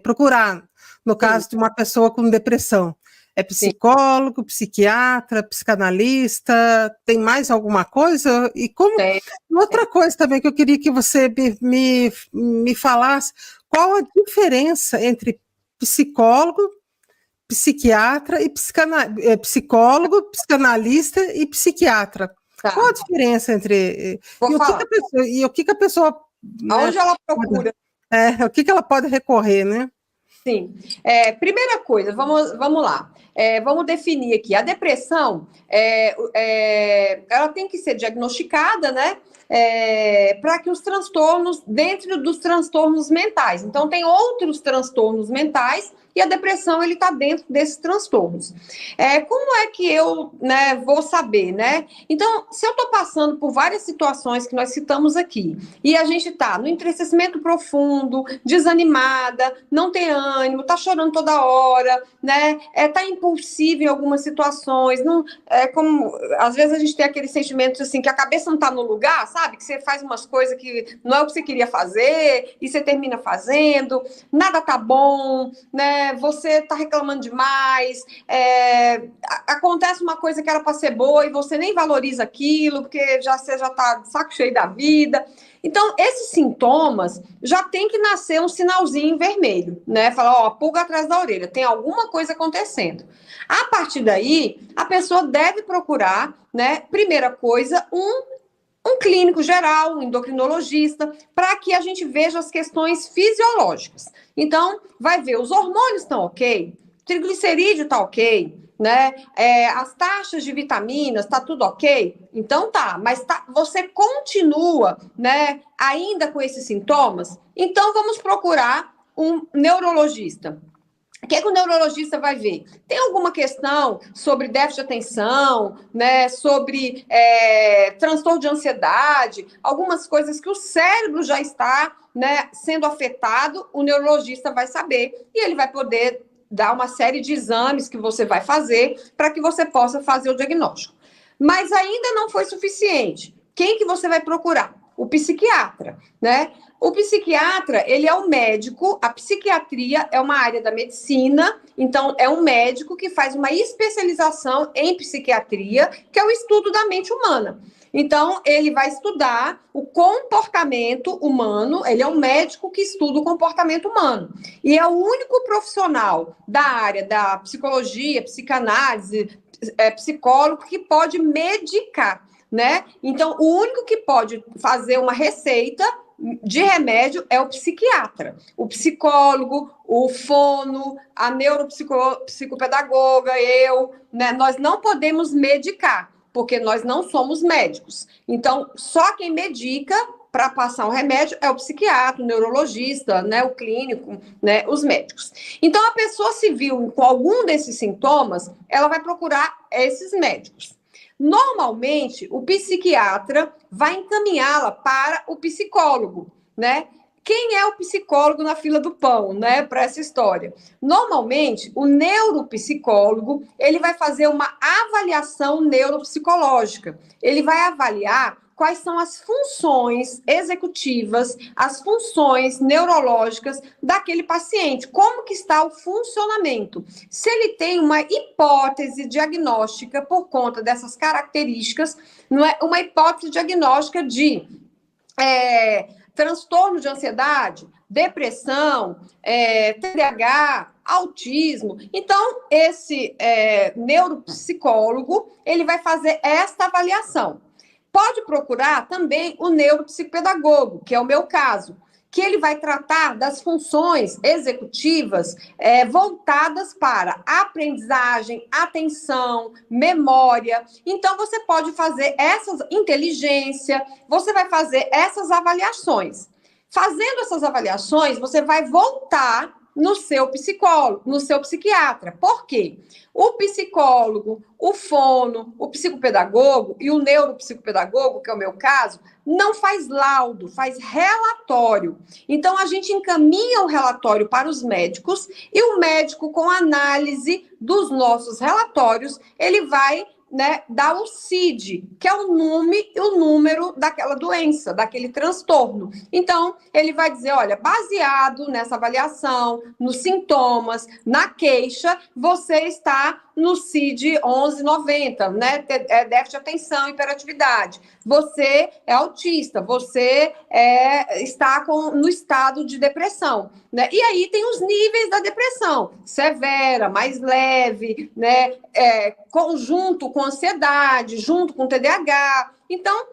procurar, no caso de uma pessoa com depressão? É psicólogo, psiquiatra, psicanalista, tem mais alguma coisa? E como outra coisa também que eu queria que você me falasse, qual a diferença entre psicólogo, psiquiatra e psicólogo, psicanalista e psiquiatra? Tá. Qual a diferença entre o que a pessoa aonde ela procura? O que ela pode recorrer, né? Sim. Primeira coisa, vamos lá. Vamos definir aqui. A depressão, ela tem que ser diagnosticada, né? para que os transtornos, dentro dos transtornos mentais. Então, tem outros transtornos mentais e a depressão, ele está dentro desses transtornos. Como é que eu, né, vou saber, né? Então, se eu estou passando por várias situações que nós citamos aqui, e a gente está no entristecimento profundo, desanimada, não tem ânimo, está chorando toda hora, né? Está impulsivo em algumas situações, não, como às vezes a gente tem aquele sentimento assim, que a cabeça não está no lugar, sabe? Que você faz umas coisas que não é o que você queria fazer, e você termina fazendo, nada tá bom, né? Você está reclamando demais, acontece uma coisa que era para ser boa e você nem valoriza aquilo, porque você já está de saco cheio da vida. Então, esses sintomas já tem que nascer um sinalzinho vermelho, né? Falar, ó, pulga atrás da orelha, tem alguma coisa acontecendo. A partir daí, a pessoa deve procurar, né? Primeira coisa, um clínico geral, um endocrinologista, para que a gente veja as questões fisiológicas. Então, vai ver, os hormônios estão ok, o triglicerídeo está ok, né? As taxas de vitaminas, está tudo ok? Então tá, mas você continua, né, ainda com esses sintomas? Então vamos procurar um neurologista. O que é que o neurologista vai ver? Tem alguma questão sobre déficit de atenção, né, sobre transtorno de ansiedade, algumas coisas que o cérebro já está, né, sendo afetado, o neurologista vai saber e ele vai poder dar uma série de exames que você vai fazer para que você possa fazer o diagnóstico. Mas ainda não foi suficiente. Quem que você vai procurar? O psiquiatra, né? O psiquiatra, ele é um médico, a psiquiatria é uma área da medicina, então é um médico que faz uma especialização em psiquiatria, que é o estudo da mente humana. Então, ele vai estudar o comportamento humano, ele é um médico que estuda o comportamento humano. E é o único profissional da área da psicologia, psicanálise, psicólogo que pode medicar, né? Então, o único que pode fazer uma receita de remédio é o psiquiatra. O psicólogo, o fono, a neuropsicopedagoga, eu, né? Nós não podemos medicar, porque nós não somos médicos. Então, só quem medica para passar um remédio é o psiquiatra, o neurologista, né, o clínico, né, os médicos. Então, a pessoa se viu com algum desses sintomas, ela vai procurar esses médicos. Normalmente, o psiquiatra vai encaminhá-la para o psicólogo, né? Quem é o psicólogo na fila do pão, né, para essa história? Normalmente, o neuropsicólogo, ele vai fazer uma avaliação neuropsicológica. Ele vai avaliar quais são as funções executivas, as funções neurológicas daquele paciente, como que está o funcionamento. Se ele tem uma hipótese diagnóstica por conta dessas características, não é uma hipótese diagnóstica de transtorno de ansiedade, depressão, TDAH, autismo. Então, esse neuropsicólogo, ele vai fazer esta avaliação. Pode procurar também o neuropsicopedagogo, que é o meu caso, que ele vai tratar das funções executivas voltadas para aprendizagem, atenção, memória. Então, você pode fazer essas inteligência, você vai fazer essas avaliações. Fazendo essas avaliações, você vai voltar no seu psicólogo, no seu psiquiatra. Por quê? O psicólogo, o fono, o psicopedagogo e o neuropsicopedagogo, que é o meu caso, não faz laudo, faz relatório. Então, a gente encaminha o relatório para os médicos e o médico, com análise dos nossos relatórios, ele vai, né, dar o CID, que é o número daquela doença, daquele transtorno. Então, ele vai dizer, olha, baseado nessa avaliação, nos sintomas, na queixa, você está no CID 1190, né? Déficit de atenção, hiperatividade. Você é autista, você está no estado de depressão, né? E aí tem os níveis da depressão, severa, mais leve, né? Junto com ansiedade, junto com TDAH. Então,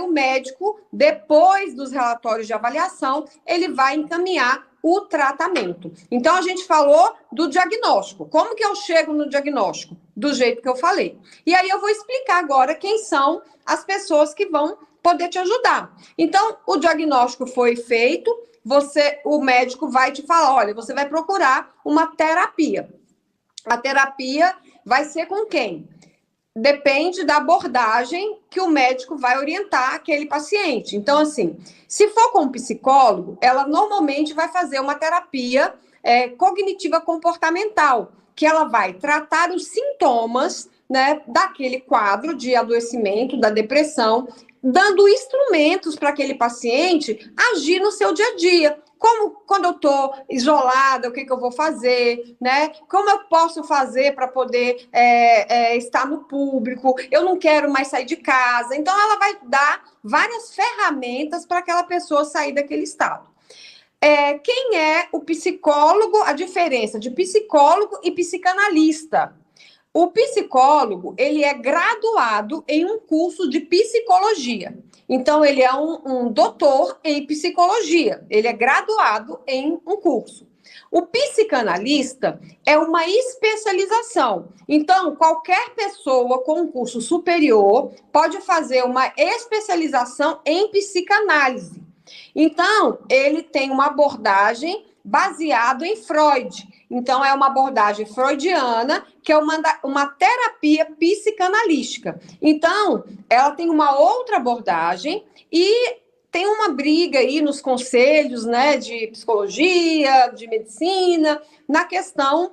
o médico, depois dos relatórios de avaliação, ele vai encaminhar o tratamento. Então, a gente falou do diagnóstico. Como que eu chego no diagnóstico? do jeito que eu falei. E aí eu vou explicar agora quem são as pessoas que vão poder te ajudar. Então, o diagnóstico foi feito, o médico vai te falar, olha, você vai procurar uma terapia. A terapia vai ser com quem? Depende da abordagem que o médico vai orientar aquele paciente. Então, assim, se for com um psicólogo, ela normalmente vai fazer uma terapia cognitiva comportamental, que ela vai tratar os sintomas, né, daquele quadro de adoecimento, da depressão, dando instrumentos para aquele paciente agir no seu dia a dia. Como quando eu estou isolada, o que eu vou fazer, né? Como eu posso fazer para poder estar no público? Eu não quero mais sair de casa. Então, ela vai dar várias ferramentas para aquela pessoa sair daquele estado. Quem é o psicólogo? A diferença de psicólogo e psicanalista. O psicólogo, ele é graduado em um curso de psicologia. Então, ele é um doutor em psicologia. Ele é graduado em um curso. O psicanalista é uma especialização. Então, qualquer pessoa com um curso superior pode fazer uma especialização em psicanálise. Então, ele tem uma abordagem baseada em Freud. Então, é uma abordagem freudiana, que é uma terapia psicanalística. Então, ela tem uma outra abordagem e tem uma briga aí nos conselhos, né, de psicologia, de medicina, na questão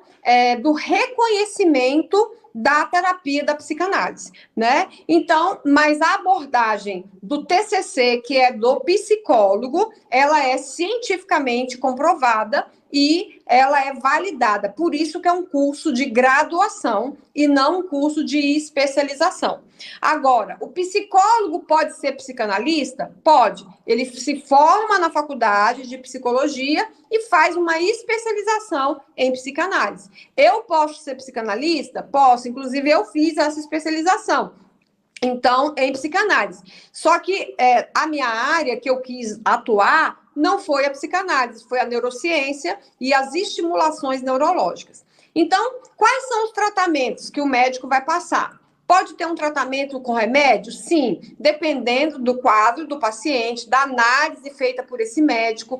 do reconhecimento da terapia da psicanálise, né? Então, mas a abordagem do TCC, que é do psicólogo, ela é cientificamente comprovada e ela é validada. Por isso que é um curso de graduação e não um curso de especialização. Agora, o psicólogo pode ser psicanalista? Pode. Ele se forma na faculdade de psicologia e faz uma especialização em psicanálise. Eu posso ser psicanalista? Posso. Inclusive, eu fiz essa especialização. Então, em psicanálise. Só que a minha área que eu quis atuar não foi a psicanálise, foi a neurociência e as estimulações neurológicas. Então, quais são os tratamentos que o médico vai passar? Pode ter um tratamento com remédio? Sim, dependendo do quadro do paciente, da análise feita por esse médico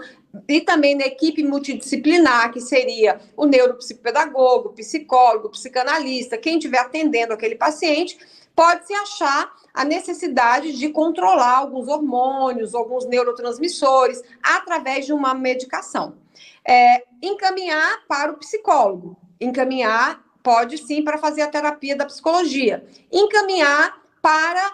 e também da equipe multidisciplinar, que seria o neuropsicopedagogo, o psicólogo, o psicanalista, quem estiver atendendo aquele paciente, pode-se achar a necessidade de controlar alguns hormônios, alguns neurotransmissores, através de uma medicação. Encaminhar para o psicólogo, pode sim para fazer a terapia da psicologia, encaminhar para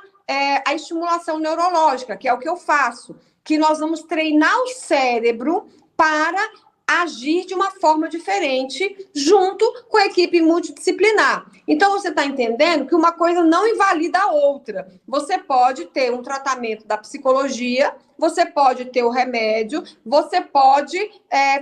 a estimulação neurológica, que é o que eu faço, que nós vamos treinar o cérebro para agir de uma forma diferente junto com a equipe multidisciplinar. Então, você está entendendo que uma coisa não invalida a outra. Você pode ter um tratamento da psicologia, você pode ter o remédio, você pode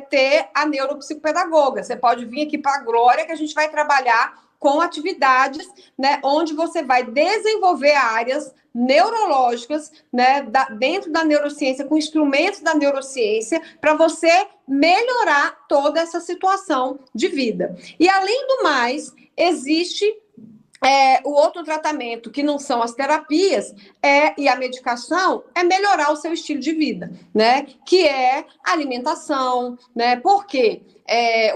ter a neuropsicopedagoga, você pode vir aqui para a Glória, que a gente vai trabalhar com atividades, né, onde você vai desenvolver áreas neurológicas, né, dentro da neurociência, com instrumentos da neurociência, para você melhorar toda essa situação de vida. E, além do mais, existe o outro tratamento, que não são as terapias, e a medicação, é melhorar o seu estilo de vida, né? Que é a alimentação, né? Por quê?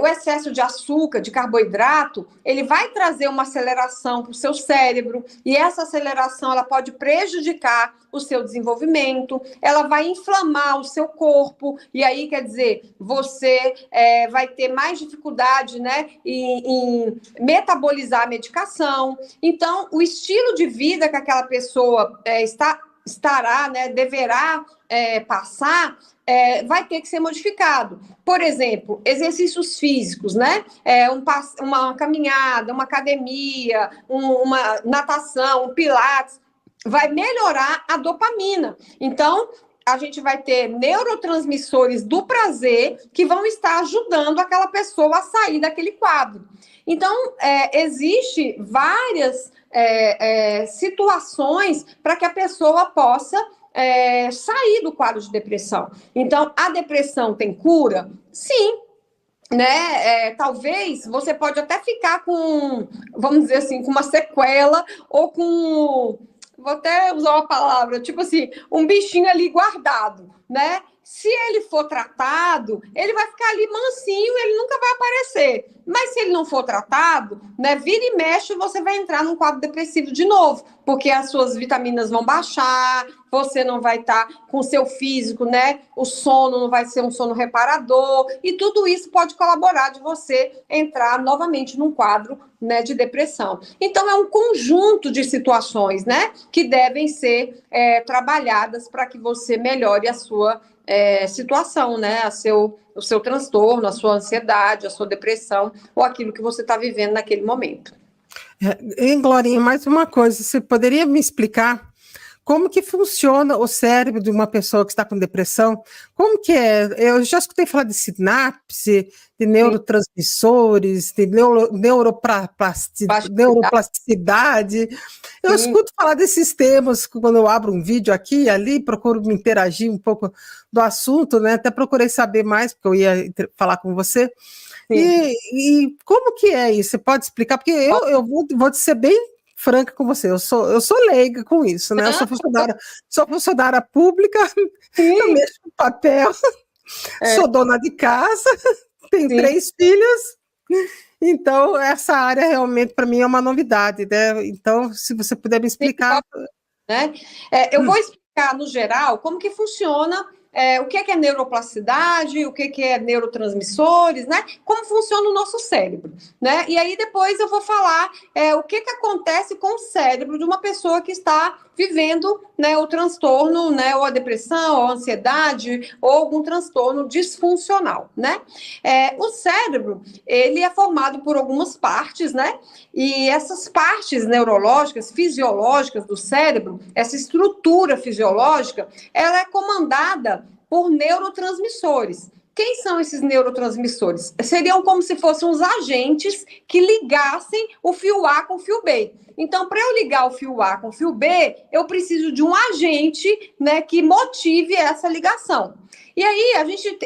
O excesso de açúcar, de carboidrato, ele vai trazer uma aceleração para o seu cérebro, e essa aceleração ela pode prejudicar o seu desenvolvimento, ela vai inflamar o seu corpo, e aí, quer dizer, você vai ter mais dificuldade, né, em metabolizar a medicação. Então, o estilo de vida que aquela pessoa estará, né, deverá passar, vai ter que ser modificado. Por exemplo, exercícios físicos, né? Uma caminhada, uma academia, uma natação, um pilates, vai melhorar a dopamina. Então, a gente vai ter neurotransmissores do prazer que vão estar ajudando aquela pessoa a sair daquele quadro. Então, existe várias situações para que a pessoa possa sair do quadro de depressão. Então, a depressão tem cura? Sim. né? Talvez você pode até ficar com, vamos dizer assim, com uma sequela ou com, vou até usar uma palavra, tipo assim, um bichinho ali guardado, né? Se ele for tratado, ele vai ficar ali mansinho, ele nunca vai aparecer. Mas se ele não for tratado, né, vira e mexe, você vai entrar num quadro depressivo de novo, porque as suas vitaminas vão baixar, você não vai estar com o seu físico, né? O sono não vai ser um sono reparador, e tudo isso pode colaborar de você entrar novamente num quadro, né, de depressão. Então, é um conjunto de situações, né, que devem ser trabalhadas para que você melhore a sua situação, né? O seu transtorno, a sua ansiedade, a sua depressão, ou aquilo que você está vivendo naquele momento. Glorinha, mais uma coisa, você poderia me explicar como que funciona o cérebro de uma pessoa que está com depressão? Como que é? Eu já escutei falar de sinapse, de neurotransmissores, de neuroplasticidade. Eu escuto falar desses termos quando eu abro um vídeo aqui e ali, procuro me interagir um pouco do assunto, né? Até procurei saber mais, porque eu ia falar com você. E como que é isso? Você pode explicar? Porque eu vou ser bem franca com você, eu sou leiga com isso, né? Eu sou funcionária pública, eu mexo com papel, sou dona de casa, tenho 3 filhos, então essa área realmente para mim é uma novidade, né? Então, se você puder me explicar. Né? Eu vou explicar no geral como que funciona. O que é neuroplasticidade, o que é neurotransmissores, né? Como funciona o nosso cérebro, né? E aí depois eu vou falar o que acontece com o cérebro de uma pessoa que está vivendo, né, o transtorno, né, ou a depressão, ou a ansiedade, ou algum transtorno disfuncional, né? O cérebro, ele é formado por algumas partes, né? E essas partes neurológicas, fisiológicas do cérebro, essa estrutura fisiológica, ela é comandada por neurotransmissores. Quem são esses neurotransmissores? Seriam como se fossem os agentes que ligassem o fio A com o fio B. Então, para eu ligar o fio A com o fio B, eu preciso de um agente, né, que motive essa ligação. E aí,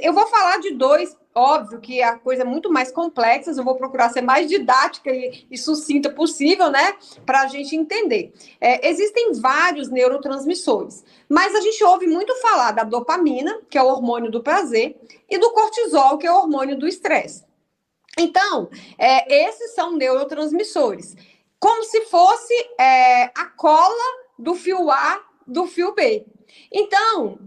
eu vou falar de 2, óbvio que a coisa é muito mais complexa, eu vou procurar ser mais didática e sucinta possível, né, para a gente entender. Existem vários neurotransmissores, mas a gente ouve muito falar da dopamina, que é o hormônio do prazer, e do cortisol, que é o hormônio do estresse. Então, esses são neurotransmissores, como se fosse a cola do fio A do fio B. Então,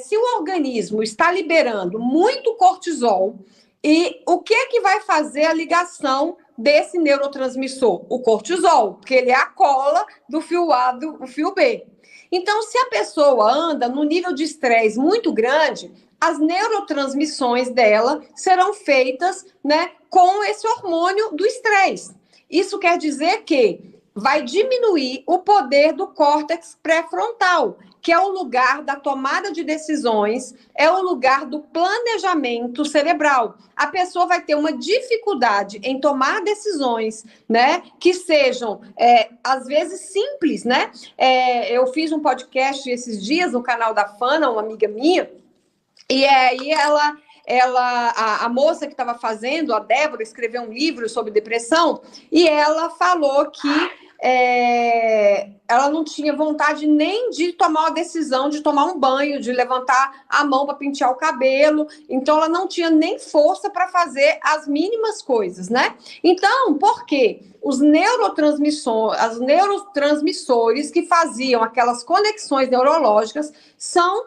se o organismo está liberando muito cortisol, e o que é que vai fazer a ligação desse neurotransmissor? O cortisol, porque ele é a cola do fio A do fio B. Então, se a pessoa anda num nível de estresse muito grande, as neurotransmissões dela serão feitas, né, com esse hormônio do estresse. Isso quer dizer que vai diminuir o poder do córtex pré-frontal, que é o lugar da tomada de decisões, é o lugar do planejamento cerebral. A pessoa vai ter uma dificuldade em tomar decisões, né, que sejam, às vezes, simples, né? Eu fiz um podcast esses dias no canal da Fana, uma amiga minha, e aí a moça que estava fazendo, a Débora, escreveu um livro sobre depressão, e ela falou que ela não tinha vontade nem de tomar uma decisão, de tomar um banho, de levantar a mão para pentear o cabelo. Então, ela não tinha nem força para fazer as mínimas coisas, né? Então, por quê? Os neurotransmissores que faziam aquelas conexões neurológicas são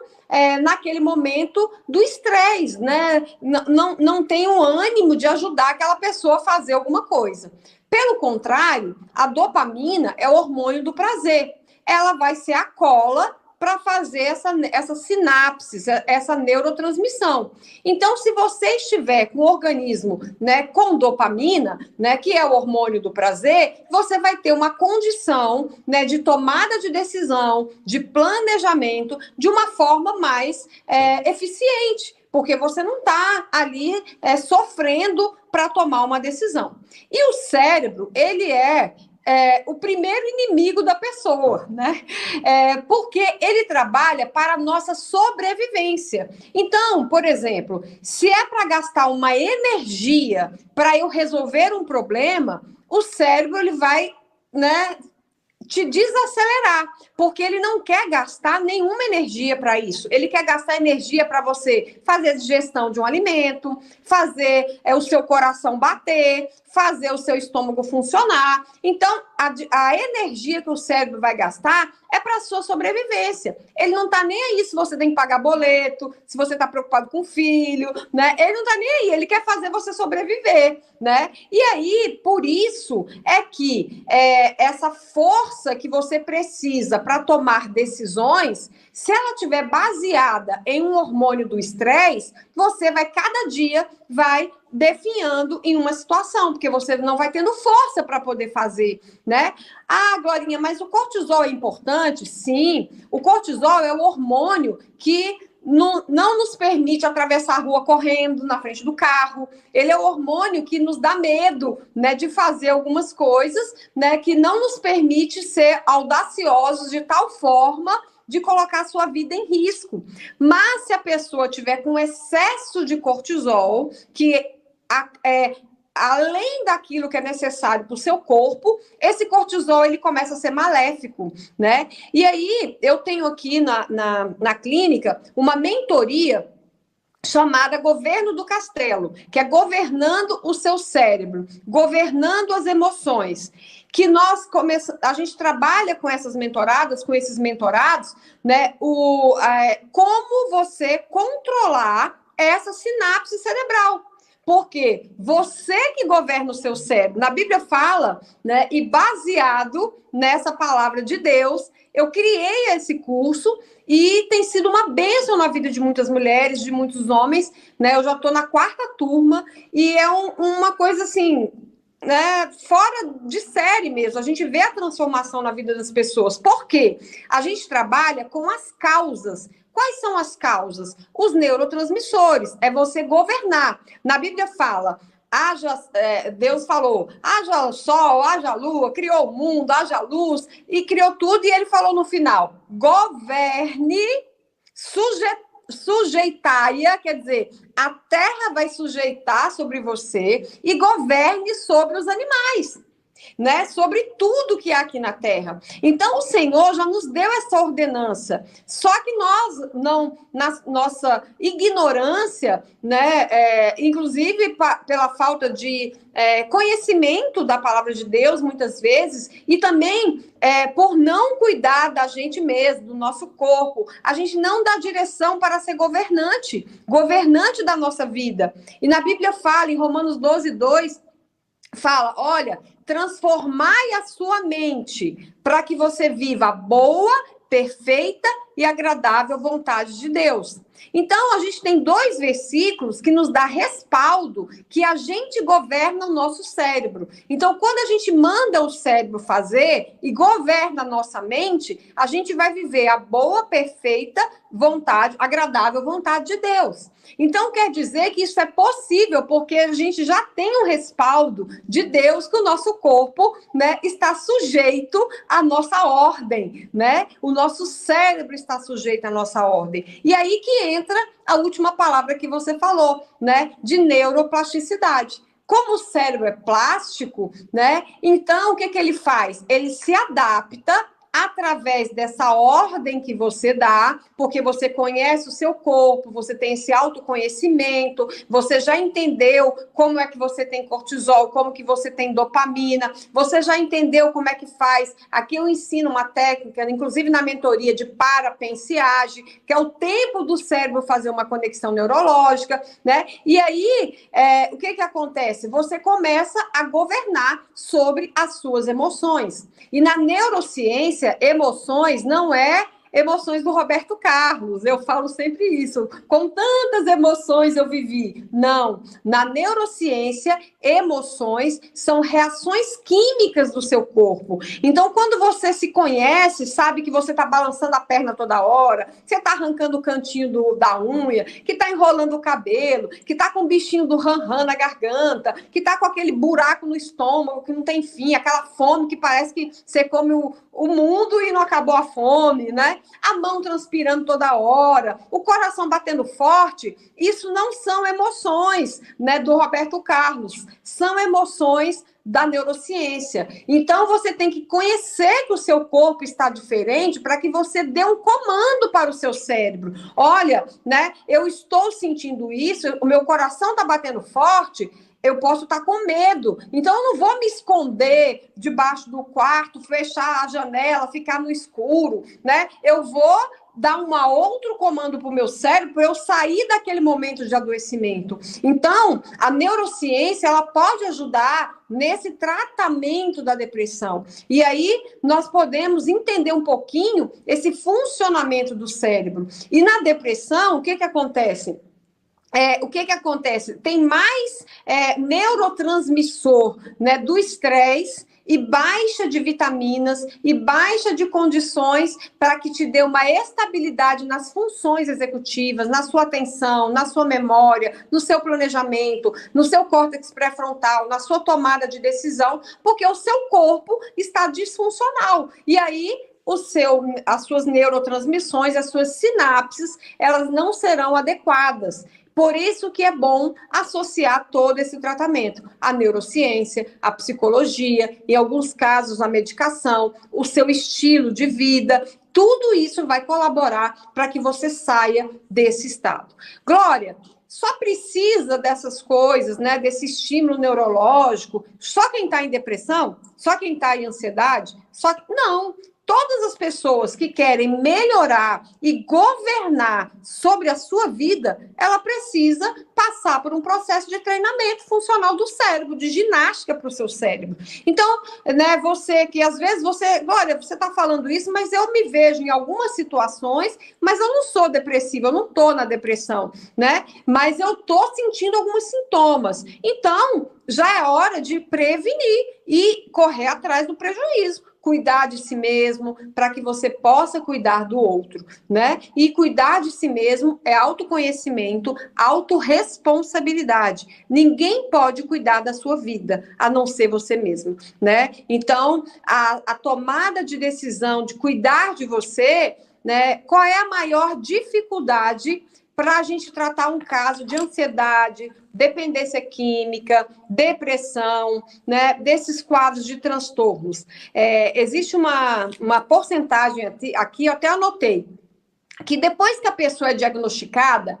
naquele momento do estresse, né? Não tem o ânimo de ajudar aquela pessoa a fazer alguma coisa. Pelo contrário, a dopamina é o hormônio do prazer. Ela vai ser a cola para fazer essa sinapse, essa neurotransmissão. Então, se você estiver com o organismo, né, com dopamina, né, que é o hormônio do prazer, você vai ter uma condição, né, de tomada de decisão, de planejamento, de uma forma mais eficiente, porque você não está ali sofrendo para tomar uma decisão. E o cérebro, ele o primeiro inimigo da pessoa, né? Porque ele trabalha para a nossa sobrevivência. Então, por exemplo, se é para gastar uma energia para eu resolver um problema, o cérebro ele vai, né, te desacelerar, porque ele não quer gastar nenhuma energia para isso. Ele quer gastar energia para você fazer a digestão de um alimento, fazer o seu coração bater, fazer o seu estômago funcionar. Então, a energia que o cérebro vai gastar é para a sua sobrevivência. Ele não está nem aí se você tem que pagar boleto, se você está preocupado com o filho, né? Ele não está nem aí, ele quer fazer você sobreviver, né? E aí, por isso é que essa força que você precisa para tomar decisões, se ela estiver baseada em um hormônio do estresse, você vai cada dia definhando em uma situação, porque você não vai tendo força para poder fazer, né? Ah, Glorinha, mas o cortisol é importante? Sim, o cortisol é o hormônio que não nos permite atravessar a rua correndo na frente do carro. Ele é o hormônio que nos dá medo, né, de fazer algumas coisas, né, que não nos permite ser audaciosos de tal forma de colocar a sua vida em risco. Mas se a pessoa tiver com excesso de cortisol, que além daquilo que é necessário para o seu corpo, esse cortisol ele começa a ser maléfico, né? E aí eu tenho aqui na clínica uma mentoria chamada Governo do Castelo, que é governando o seu cérebro, governando as emoções, que a gente trabalha com essas mentoradas, com esses mentorados, né? Como você controlar essa sinapse cerebral. Porque você que governa o seu cérebro. Na Bíblia fala, né? E baseado nessa palavra de Deus, eu criei esse curso e tem sido uma bênção na vida de muitas mulheres, de muitos homens, né? Eu já estou na 4ª turma e é uma coisa assim, né, fora de série mesmo. A gente vê a transformação na vida das pessoas. Por quê? A gente trabalha com as causas. Quais são as causas? Os neurotransmissores. É você governar. Na Bíblia fala, Deus falou, haja sol, haja lua, criou o mundo, haja luz, e criou tudo, e ele falou no final, governe, sujeitai-a, quer dizer, a terra vai sujeitar sobre você e governe sobre os animais, né? Sobre tudo que há aqui na terra. Então, o Senhor já nos deu essa ordenança. Só que nós, na nossa ignorância, né? Inclusive pela falta de conhecimento da palavra de Deus, muitas vezes, e também por não cuidar da gente mesmo, do nosso corpo, a gente não dá direção para ser governante da nossa vida. E na Bíblia fala, em Romanos 12:2, fala, olha, transformai a sua mente para que você viva a boa, perfeita e agradável vontade de Deus. Então, a gente tem 2 versículos que nos dá respaldo que a gente governa o nosso cérebro. Então, quando a gente manda o cérebro fazer e governa a nossa mente, a gente vai viver a boa, perfeita vontade, agradável vontade de Deus. Então, quer dizer que isso é possível, porque a gente já tem um respaldo de Deus que o nosso corpo, né, está sujeito à nossa ordem, né? O nosso cérebro está sujeito à nossa ordem. E aí que entra a última palavra que você falou, né? De neuroplasticidade. Como o cérebro é plástico, né? Então, o que ele faz? Ele se adapta através dessa ordem que você dá, porque você conhece o seu corpo, você tem esse autoconhecimento, você já entendeu como é que você tem cortisol, como que você tem dopamina, você já entendeu como é que faz. Aqui eu ensino uma técnica, inclusive na mentoria de para, pense e age, que é o tempo do cérebro fazer uma conexão neurológica, né? E aí, o que acontece? Você começa a governar sobre as suas emoções. E na neurociência, emoções não é emoções do Roberto Carlos. Eu falo sempre isso. Com tantas emoções eu vivi. Não. Na neurociência, emoções são reações químicas do seu corpo. Então, quando você se conhece, sabe que você está balançando a perna toda hora, você está arrancando o cantinho da unha, que está enrolando o cabelo, que está com o bichinho do ran-ran na garganta, que está com aquele buraco no estômago que não tem fim, aquela fome que parece que você come o mundo e não acabou a fome, né? A mão transpirando toda hora, o coração batendo forte, isso não são emoções, né, do Roberto Carlos, são emoções da neurociência. Então, você tem que conhecer que o seu corpo está diferente para que você dê um comando para o seu cérebro. Olha, né, eu estou sentindo isso, o meu coração está batendo forte, eu posso estar com medo. Então, eu não vou me esconder debaixo do quarto, fechar a janela, ficar no escuro, né? Eu vou dar um outro comando para o meu cérebro para eu sair daquele momento de adoecimento. Então, a neurociência, ela pode ajudar nesse tratamento da depressão. E aí, nós podemos entender um pouquinho esse funcionamento do cérebro. E na depressão, o que acontece? O que acontece? Tem mais neurotransmissor, né, do estresse e baixa de vitaminas e baixa de condições para que te dê uma estabilidade nas funções executivas, na sua atenção, na sua memória, no seu planejamento, no seu córtex pré-frontal, na sua tomada de decisão, porque o seu corpo está disfuncional. E aí, as suas neurotransmissões, as suas sinapses, elas não serão adequadas. Por isso que é bom associar todo esse tratamento, a neurociência, a psicologia, em alguns casos a medicação, o seu estilo de vida, tudo isso vai colaborar para que você saia desse estado. Glória, só precisa dessas coisas, né, desse estímulo neurológico, só quem está em depressão? Só quem está em ansiedade? Não. Todas as pessoas que querem melhorar e governar sobre a sua vida, ela precisa passar por um processo de treinamento funcional do cérebro, de ginástica para o seu cérebro. Então, né, você que às vezes olha, você está falando isso, mas eu me vejo em algumas situações, mas eu não sou depressiva, eu não estou na depressão, né? Mas eu estou sentindo alguns sintomas. Então, já é hora de prevenir e correr atrás do prejuízo. Cuidar de si mesmo, para que você possa cuidar do outro, né? E cuidar de si mesmo é autoconhecimento, autorresponsabilidade. Ninguém pode cuidar da sua vida, a não ser você mesmo, né? Então, a tomada de decisão de cuidar de você, né? Qual é a maior dificuldade para a gente tratar um caso de ansiedade, dependência química, depressão, né, desses quadros de transtornos? Existe uma porcentagem aqui, eu até anotei, que depois que a pessoa é diagnosticada,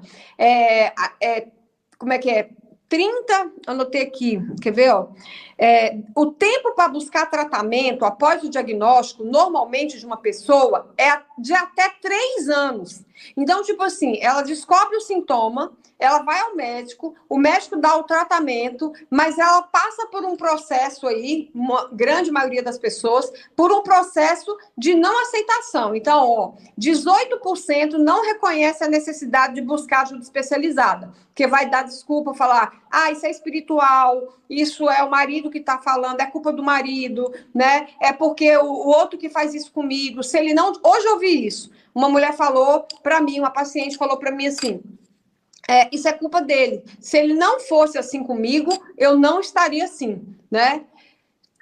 como é que é? 30, anotei aqui, quer ver? Ó? O tempo para buscar tratamento após o diagnóstico, normalmente de uma pessoa, é de até 3 anos. Então, tipo assim, ela descobre o sintoma, ela vai ao médico, o médico dá o tratamento, mas ela passa por um processo aí, uma grande maioria das pessoas, por um processo de não aceitação. Então, ó, 18% não reconhece a necessidade de buscar ajuda especializada, porque vai dar desculpa, falar, isso é espiritual, isso é o marido que está falando, é culpa do marido, né? É porque o outro que faz isso comigo, se ele não... Hoje eu ouvi isso. Uma mulher falou para mim, uma paciente falou para mim assim, isso é culpa dele. Se ele não fosse assim comigo, eu não estaria assim, né?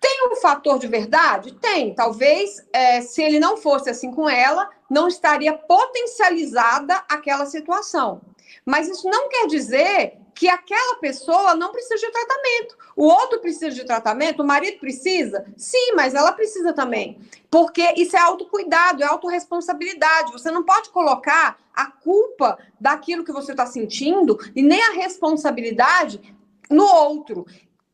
Tem um fator de verdade? Tem. Talvez, se ele não fosse assim com ela, não estaria potencializada aquela situação. Mas isso não quer dizer que aquela pessoa não precisa de tratamento. O outro precisa de tratamento, o marido precisa? Sim, mas ela precisa também. Porque isso é autocuidado, é autorresponsabilidade. Você não pode colocar a culpa daquilo que você está sentindo e nem a responsabilidade no outro.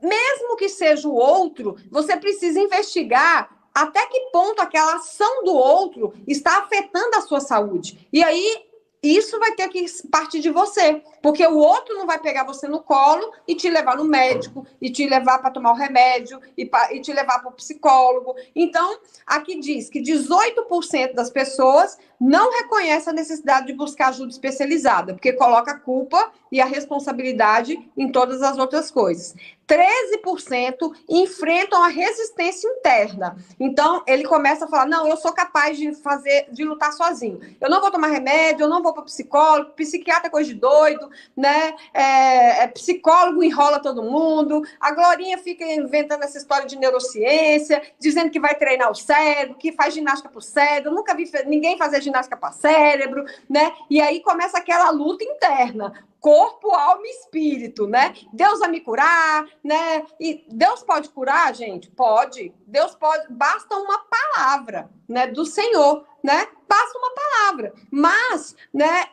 Mesmo que seja o outro, você precisa investigar até que ponto aquela ação do outro está afetando a sua saúde. E aí, isso vai ter que partir de você, porque o outro não vai pegar você no colo e te levar no médico, e te levar para tomar o remédio, e te levar para o psicólogo. Então, aqui diz que 18% das pessoas não reconhece a necessidade de buscar ajuda especializada, porque coloca a culpa e a responsabilidade em todas as outras coisas. 13% enfrentam a resistência interna. Então, ele começa a falar, não, eu sou capaz de lutar sozinho. Eu não vou tomar remédio, eu não vou para psicólogo, psiquiatra é coisa de doido, né? Psicólogo enrola todo mundo, a Glorinha fica inventando essa história de neurociência, dizendo que vai treinar o cérebro, que faz ginástica para o cérebro. Eu nunca vi ninguém fazer ginástica para cérebro, né? E aí começa aquela luta interna. Corpo, alma e espírito, né? Deus vai me curar, né? E Deus pode curar, gente? Pode. Deus pode. Basta uma palavra, né? Do Senhor, né? Basta uma palavra. Mas, né?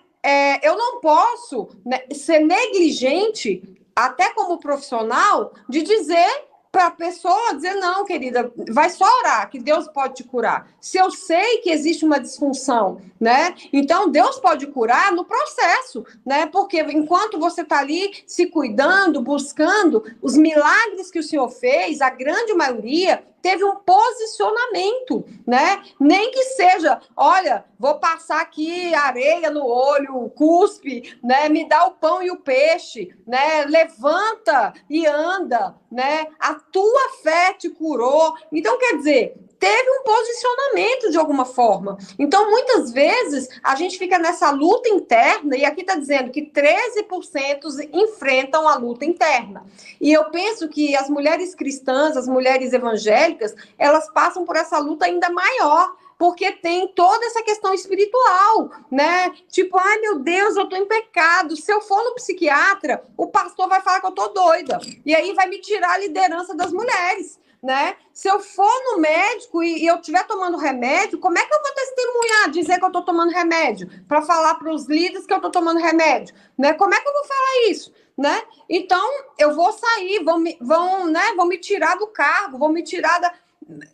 Eu não posso, né, ser negligente, até como profissional, de dizer para a pessoa, dizer, não, querida, vai só orar, que Deus pode te curar. Se eu sei que existe uma disfunção, né? Então, Deus pode curar no processo, né? Porque enquanto você está ali se cuidando, buscando, os milagres que o Senhor fez, a grande maioria, teve um posicionamento, né? Nem que seja, olha, vou passar aqui areia no olho, cuspe, né? Me dá o pão e o peixe, né? Levanta e anda, né? A tua fé te curou. Então, quer dizer, teve um posicionamento de alguma forma. Então, muitas vezes, a gente fica nessa luta interna, e aqui está dizendo que 13% enfrentam a luta interna. E eu penso que as mulheres cristãs, as mulheres evangélicas, elas passam por essa luta ainda maior, porque tem toda essa questão espiritual, né? Tipo, ai meu Deus, eu tô em pecado. Se eu for no psiquiatra, o pastor vai falar que eu tô doida. E aí vai me tirar a liderança das mulheres, né? Se eu for no médico e eu estiver tomando remédio, como é que eu vou testemunhar, dizer que eu tô tomando remédio? Para falar para os líderes que eu tô tomando remédio, né? Como é que eu vou falar isso? Né? Então, eu vou sair, vão me tirar do cargo, vão me tirar da...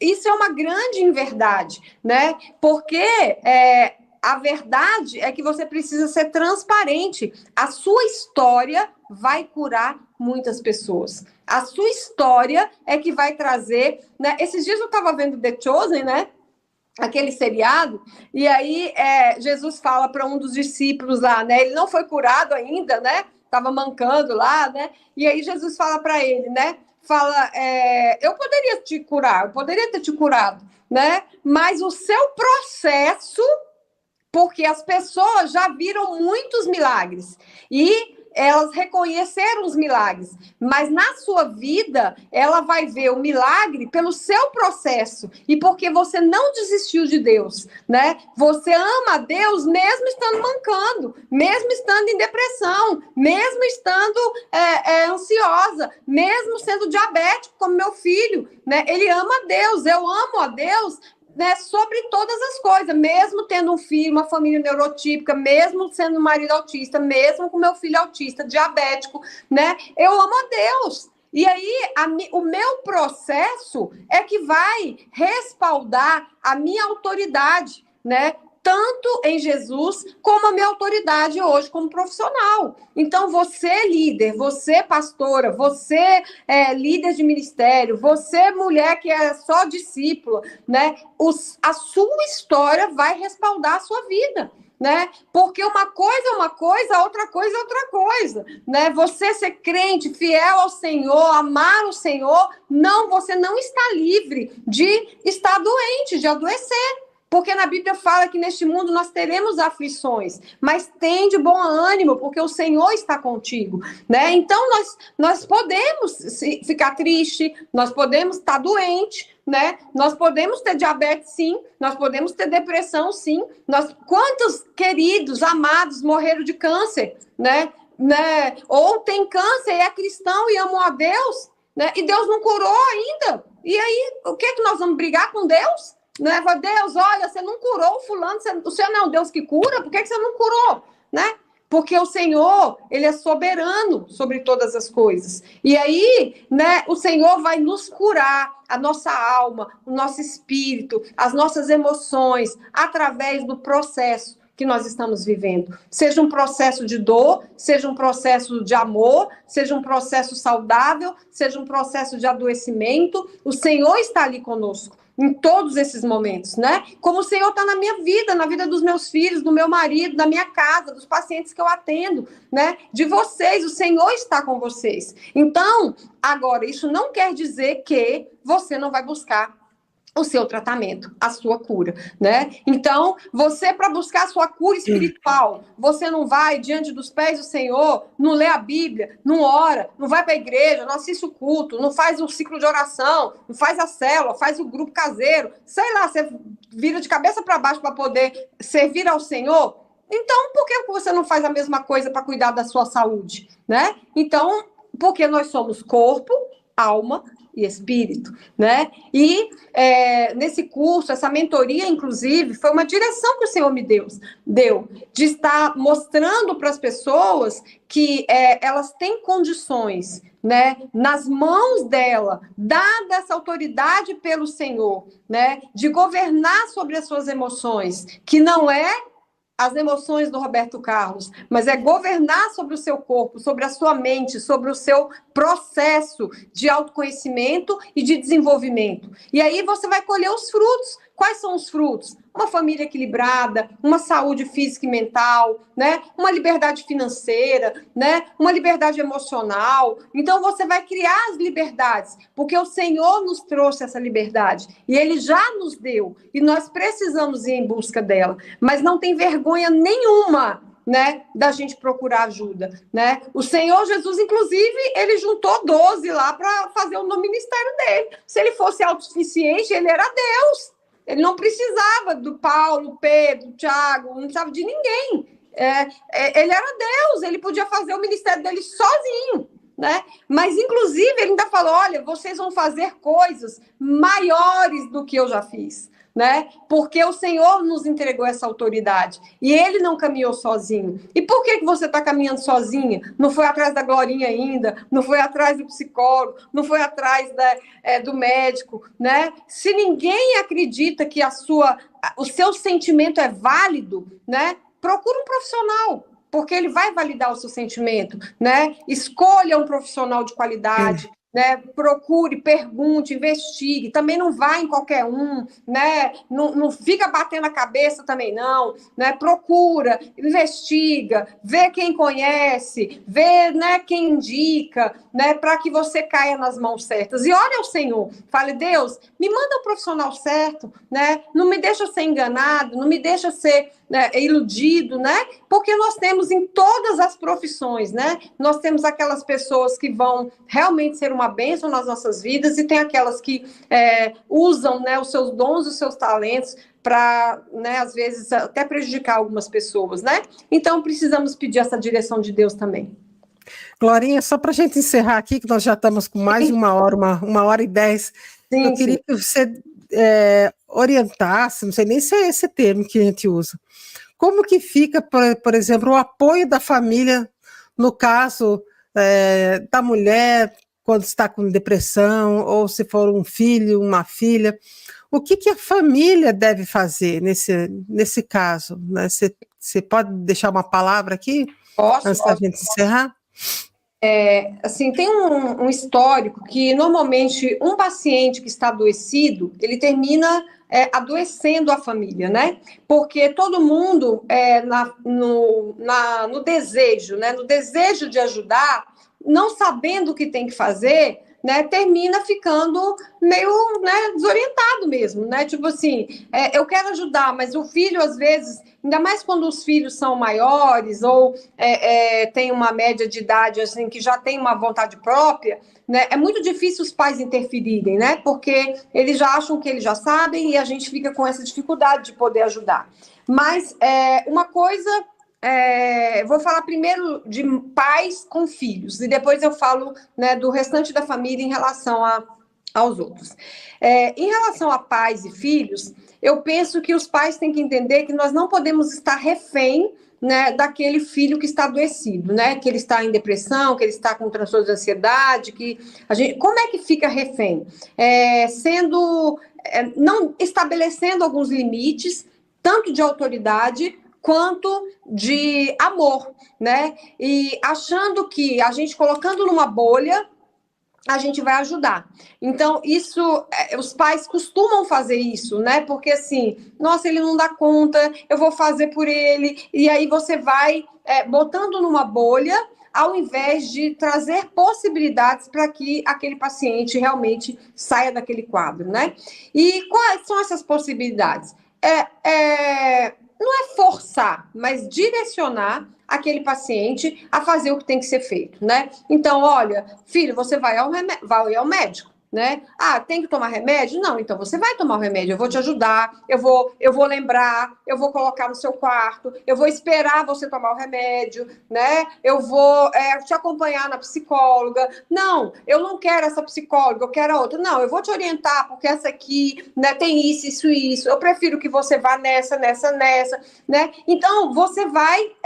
Isso é uma grande inverdade, né? Porque a verdade é que você precisa ser transparente. A sua história vai curar muitas pessoas. A sua história é que vai trazer... Né? Esses dias eu estava vendo The Chosen, né? Aquele seriado, e aí Jesus fala para um dos discípulos lá, né? Ele não foi curado ainda, né? Estava mancando lá, né? E aí Jesus fala para ele, né? Fala, eu poderia te curar, eu poderia ter te curado, né? Mas o seu processo, porque as pessoas já viram muitos milagres e elas reconheceram os milagres, mas na sua vida ela vai ver o milagre pelo seu processo e porque você não desistiu de Deus, né? Você ama a Deus mesmo estando mancando, mesmo estando em depressão, mesmo estando ansiosa, mesmo sendo diabético como meu filho, né? Ele ama a Deus, eu amo a Deus, né, sobre todas as coisas, mesmo tendo um filho, uma família neurotípica, mesmo sendo um marido autista, mesmo com meu filho autista, diabético, né? Eu amo a Deus. E aí, o meu processo é que vai respaldar a minha autoridade, né? Tanto em Jesus, como a minha autoridade hoje como profissional. Então, você líder, você pastora, você líder de ministério, você mulher que é só discípula, né? A sua história vai respaldar a sua vida, né? Porque uma coisa é uma coisa, outra coisa é outra coisa, né? Você ser crente, fiel ao Senhor, amar o Senhor, você não está livre de estar doente, de adoecer. Porque na Bíblia fala que neste mundo nós teremos aflições, mas tem de bom ânimo, porque o Senhor está contigo, né? Então nós podemos ficar triste, nós podemos estar doente, né? Nós podemos ter diabetes, sim, nós podemos ter depressão, sim. Quantos queridos, amados morreram de câncer, né? Ou tem câncer e é cristão e amam a Deus, né? E Deus não curou ainda. E aí, o que nós vamos brigar com Deus? Né? Deus, olha, você não curou o fulano, o Senhor não é um Deus que cura, por que você não curou? Né? Porque o Senhor, ele é soberano sobre todas as coisas. E aí, né, o Senhor vai nos curar a nossa alma, o nosso espírito, as nossas emoções, através do processo. que nós estamos vivendo. Seja um processo de dor, seja um processo de amor, seja um processo saudável, seja um processo de adoecimento, o Senhor está ali conosco em todos esses momentos, né? Como o Senhor está na minha vida, na vida dos meus filhos, do meu marido, da minha casa, dos pacientes que eu atendo, né? De vocês, o Senhor está com vocês. Então, agora, isso não quer dizer que você não vai buscar o seu tratamento, a sua cura, né? Então, você, para buscar a sua cura espiritual, você não vai diante dos pés do Senhor, não lê a Bíblia, não ora, não vai para a igreja, não assiste o culto, não faz o ciclo de oração, não faz a célula, faz o grupo caseiro, sei lá, você vira de cabeça para baixo para poder servir ao Senhor. Então, por que você não faz a mesma coisa para cuidar da sua saúde, né? Então, porque nós somos corpo, alma e espírito, né? E nesse curso, essa mentoria, inclusive, foi uma direção que o Senhor me deu de estar mostrando para as pessoas que elas têm condições, né, nas mãos dela, dada essa autoridade pelo Senhor, né, de governar sobre as suas emoções, que não é as emoções do Roberto Carlos, mas é governar sobre o seu corpo, sobre a sua mente, sobre o seu processo de autoconhecimento e de desenvolvimento. E aí você vai colher os frutos. Quais são os frutos? Uma família equilibrada, uma saúde física e mental, né? Uma liberdade financeira, né? Uma liberdade emocional. Então você vai criar as liberdades, porque o Senhor nos trouxe essa liberdade e Ele já nos deu e nós precisamos ir em busca dela. Mas não tem vergonha nenhuma, né, da gente procurar ajuda, né? O Senhor Jesus, inclusive, ele juntou 12 lá para fazer o ministério dele. Se ele fosse autossuficiente, ele era Deus. Ele não precisava do Paulo, Pedro, Tiago, não precisava de ninguém. Ele era Deus, ele podia fazer o ministério dele sozinho, né? Mas, inclusive, ele ainda falou, olha, vocês vão fazer coisas maiores do que eu já fiz, né? Porque o Senhor nos entregou essa autoridade e Ele não caminhou sozinho. E por que você está caminhando sozinha? Não foi atrás da Glorinha ainda, não foi atrás do psicólogo, não foi atrás do médico, né? Se ninguém acredita que o seu sentimento é válido, né? Procura um profissional, porque ele vai validar o seu sentimento, né? Escolha um profissional de qualidade, né? Procure, pergunte, investigue. Também não vai em qualquer um, né? Não fica batendo a cabeça também não, né? Procura, investiga, vê quem conhece, vê, né, quem indica, né, para que você caia nas mãos certas. E olha ao Senhor, fale, Deus, me manda o profissional certo, né? Não me deixa ser enganado, não me deixa ser, né, iludido, né? Porque nós temos em todas as profissões, né? Nós temos aquelas pessoas que vão realmente ser uma bênção nas nossas vidas e tem aquelas que usam, né, os seus dons, os seus talentos para, né, às vezes, até prejudicar algumas pessoas, né? Então, precisamos pedir essa direção de Deus também. Glorinha, só para a gente encerrar aqui, que nós já estamos com mais de 1 hora, uma hora e 10, eu queria que você orientasse, não sei nem se é esse termo que a gente usa, como que fica, por exemplo, o apoio da família no caso da mulher quando está com depressão, ou se for um filho, uma filha, o que a família deve fazer nesse caso? Né? Você pode deixar uma palavra aqui? Posso, antes da gente encerrar? Assim, tem um histórico que, normalmente, um paciente que está adoecido, ele termina adoecendo a família, né? Porque todo mundo, no desejo, né? No desejo de ajudar, não sabendo o que tem que fazer, né, termina ficando meio, né, desorientado mesmo, né? Tipo assim, eu quero ajudar, mas o filho, às vezes, ainda mais quando os filhos são maiores ou tem uma média de idade, assim, que já tem uma vontade própria, né? É muito difícil os pais interferirem, né? Porque eles já acham que eles já sabem e a gente fica com essa dificuldade de poder ajudar. Mas uma coisa... vou falar primeiro de pais com filhos e depois eu falo, né, do restante da família em relação aos outros. Em relação a pais e filhos, eu penso que os pais têm que entender que nós não podemos estar refém, né, daquele filho que está adoecido, né, que ele está em depressão, que ele está com transtorno de ansiedade, como é que fica refém? Não estabelecendo alguns limites, tanto de autoridade quanto de amor, né? E achando que a gente colocando numa bolha, a gente vai ajudar. Então, isso, os pais costumam fazer isso, né? Porque assim, nossa, ele não dá conta, eu vou fazer por ele, e aí você vai botando numa bolha, ao invés de trazer possibilidades para que aquele paciente realmente saia daquele quadro, né? E quais são essas possibilidades? Não é forçar, mas direcionar aquele paciente a fazer o que tem que ser feito, né? Então, olha, filho, você vai ao médico, né? Ah, tem que tomar remédio? Não, então você vai tomar o remédio, eu vou te ajudar, eu vou lembrar, eu vou colocar no seu quarto, eu vou esperar você tomar o remédio, né? Eu vou te acompanhar na psicóloga. Não, eu não quero essa psicóloga, eu quero a outra. Não, eu vou te orientar, porque essa aqui, né, tem isso. Eu prefiro que você vá nessa, né? Então, você vai...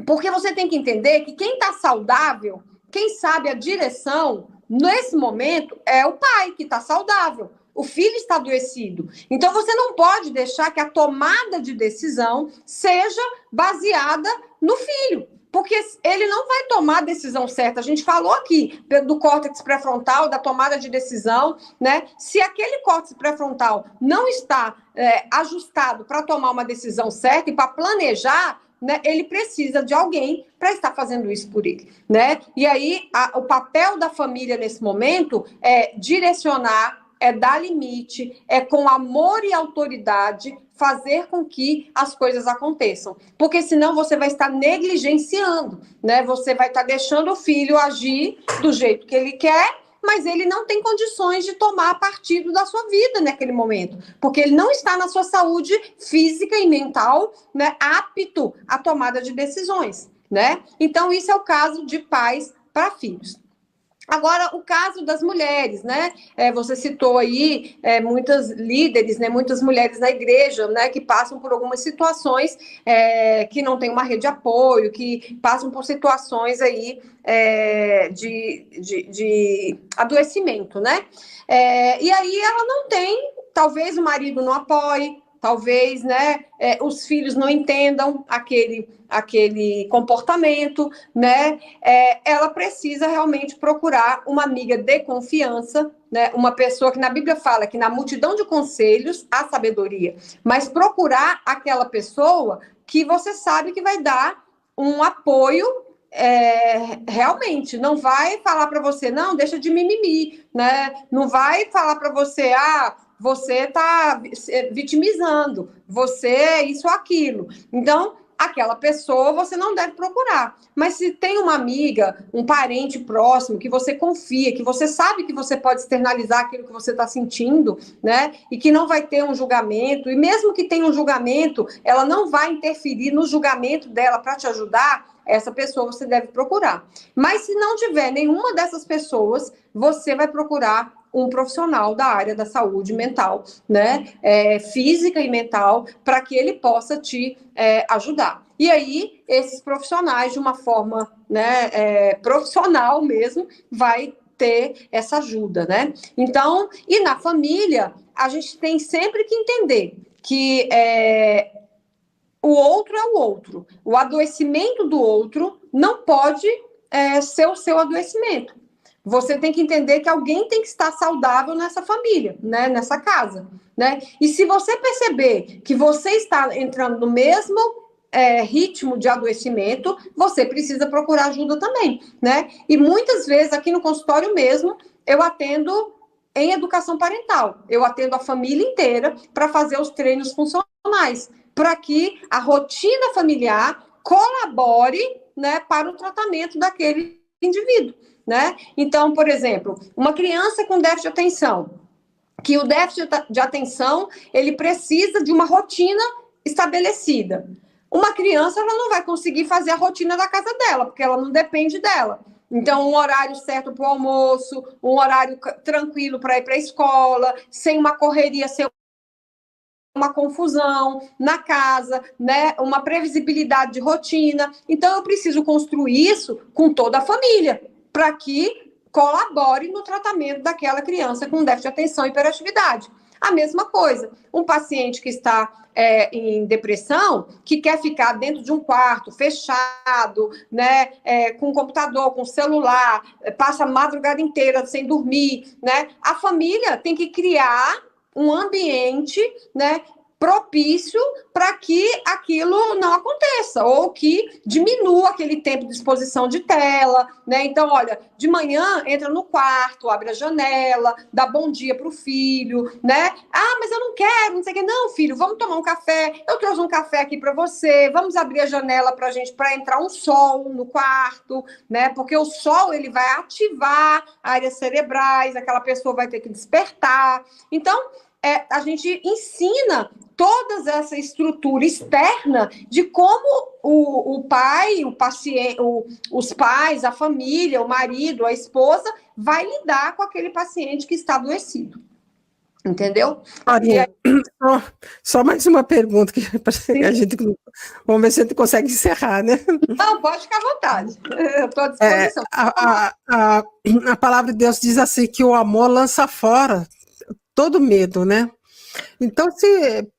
Porque você tem que entender que quem está saudável, quem sabe a direção, nesse momento, é o pai que está saudável. O filho está adoecido. Então, você não pode deixar que a tomada de decisão seja baseada no filho. Porque ele não vai tomar a decisão certa. A gente falou aqui do córtex pré-frontal, da tomada de decisão, né? Se aquele córtex pré-frontal não está ajustado para tomar uma decisão certa e para planejar, né, ele precisa de alguém para estar fazendo isso por ele, né? E aí, o papel da família nesse momento é direcionar, é dar limite, é com amor e autoridade fazer com que as coisas aconteçam. Porque senão você vai estar negligenciando, né? Você vai estar deixando o filho agir do jeito que ele quer, mas ele não tem condições de tomar partido da sua vida naquele momento, porque ele não está na sua saúde física e mental, né, apto à tomada de decisões, né? Então, isso é o caso de pais para filhos. Agora, o caso das mulheres, né? Você citou aí muitas líderes, né? Muitas mulheres na igreja, né? Que passam por algumas situações que não tem uma rede de apoio, que passam por situações aí de adoecimento, né? E aí ela não tem, talvez o marido não apoie, talvez, né, os filhos não entendam aquele comportamento, né? Ela precisa realmente procurar uma amiga de confiança, né? Uma pessoa que na Bíblia fala que na multidão de conselhos há sabedoria, mas procurar aquela pessoa que você sabe que vai dar um apoio realmente, não vai falar para você, não, deixa de mimimi, né? Não vai falar para você, você está vitimizando, você é isso ou aquilo. Então, aquela pessoa você não deve procurar. Mas se tem uma amiga, um parente próximo, que você confia, que você sabe que você pode externalizar aquilo que você está sentindo, né? E que não vai ter um julgamento, e mesmo que tenha um julgamento, ela não vai interferir no julgamento dela para te ajudar, essa pessoa você deve procurar. Mas se não tiver nenhuma dessas pessoas, você vai procurar um profissional da área da saúde mental, né, física e mental, para que ele possa te ajudar. E aí, esses profissionais, de uma forma, né, profissional mesmo, vai ter essa ajuda, né? Então, e na família, a gente tem sempre que entender que o outro é o outro. O adoecimento do outro não pode ser o seu adoecimento. Você tem que entender que alguém tem que estar saudável nessa família, né? Nessa casa, né? E se você perceber que você está entrando no mesmo ritmo de adoecimento, você precisa procurar ajuda também, né? E muitas vezes aqui no consultório mesmo, eu atendo em educação parental. Eu atendo a família inteira para fazer os treinos funcionais, para que a rotina familiar colabore, né, para o tratamento daquele indivíduo, né? Então, por exemplo, uma criança com déficit de atenção, que o déficit de atenção, ele precisa de uma rotina estabelecida. Uma criança, ela não vai conseguir fazer a rotina da casa dela, porque ela não depende dela. Então, um horário certo para o almoço, um horário tranquilo para ir para a escola, sem uma correria, sem uma confusão na casa, né? Uma previsibilidade de rotina. Então, eu preciso construir isso com toda a família, para que colabore no tratamento daquela criança com déficit de atenção e hiperatividade. A mesma coisa, um paciente que está em depressão, que quer ficar dentro de um quarto fechado, né, com computador, com celular, passa a madrugada inteira sem dormir, né? A família tem que criar um ambiente, né, propício para que aquilo não aconteça, ou que diminua aquele tempo de exposição de tela, né? Então, olha, de manhã entra no quarto, abre a janela, dá bom dia para o filho, né? Ah, mas eu não quero, não sei o que. Não, filho, vamos tomar um café. Eu trouxe um café aqui para você. Vamos abrir a janela para gente, para entrar um sol no quarto, né? Porque o sol ele vai ativar áreas cerebrais, aquela pessoa vai ter que despertar. Então, a gente ensina toda essa estrutura externa de como o pai, o paciente, os pais, a família, o marido, a esposa, vai lidar com aquele paciente que está adoecido. Entendeu? Maria, só mais uma pergunta que a gente, vamos ver se a gente consegue encerrar, né? Não, pode ficar à vontade. Eu estou à disposição. A palavra de Deus diz assim que o amor lança fora todo medo, né? Então,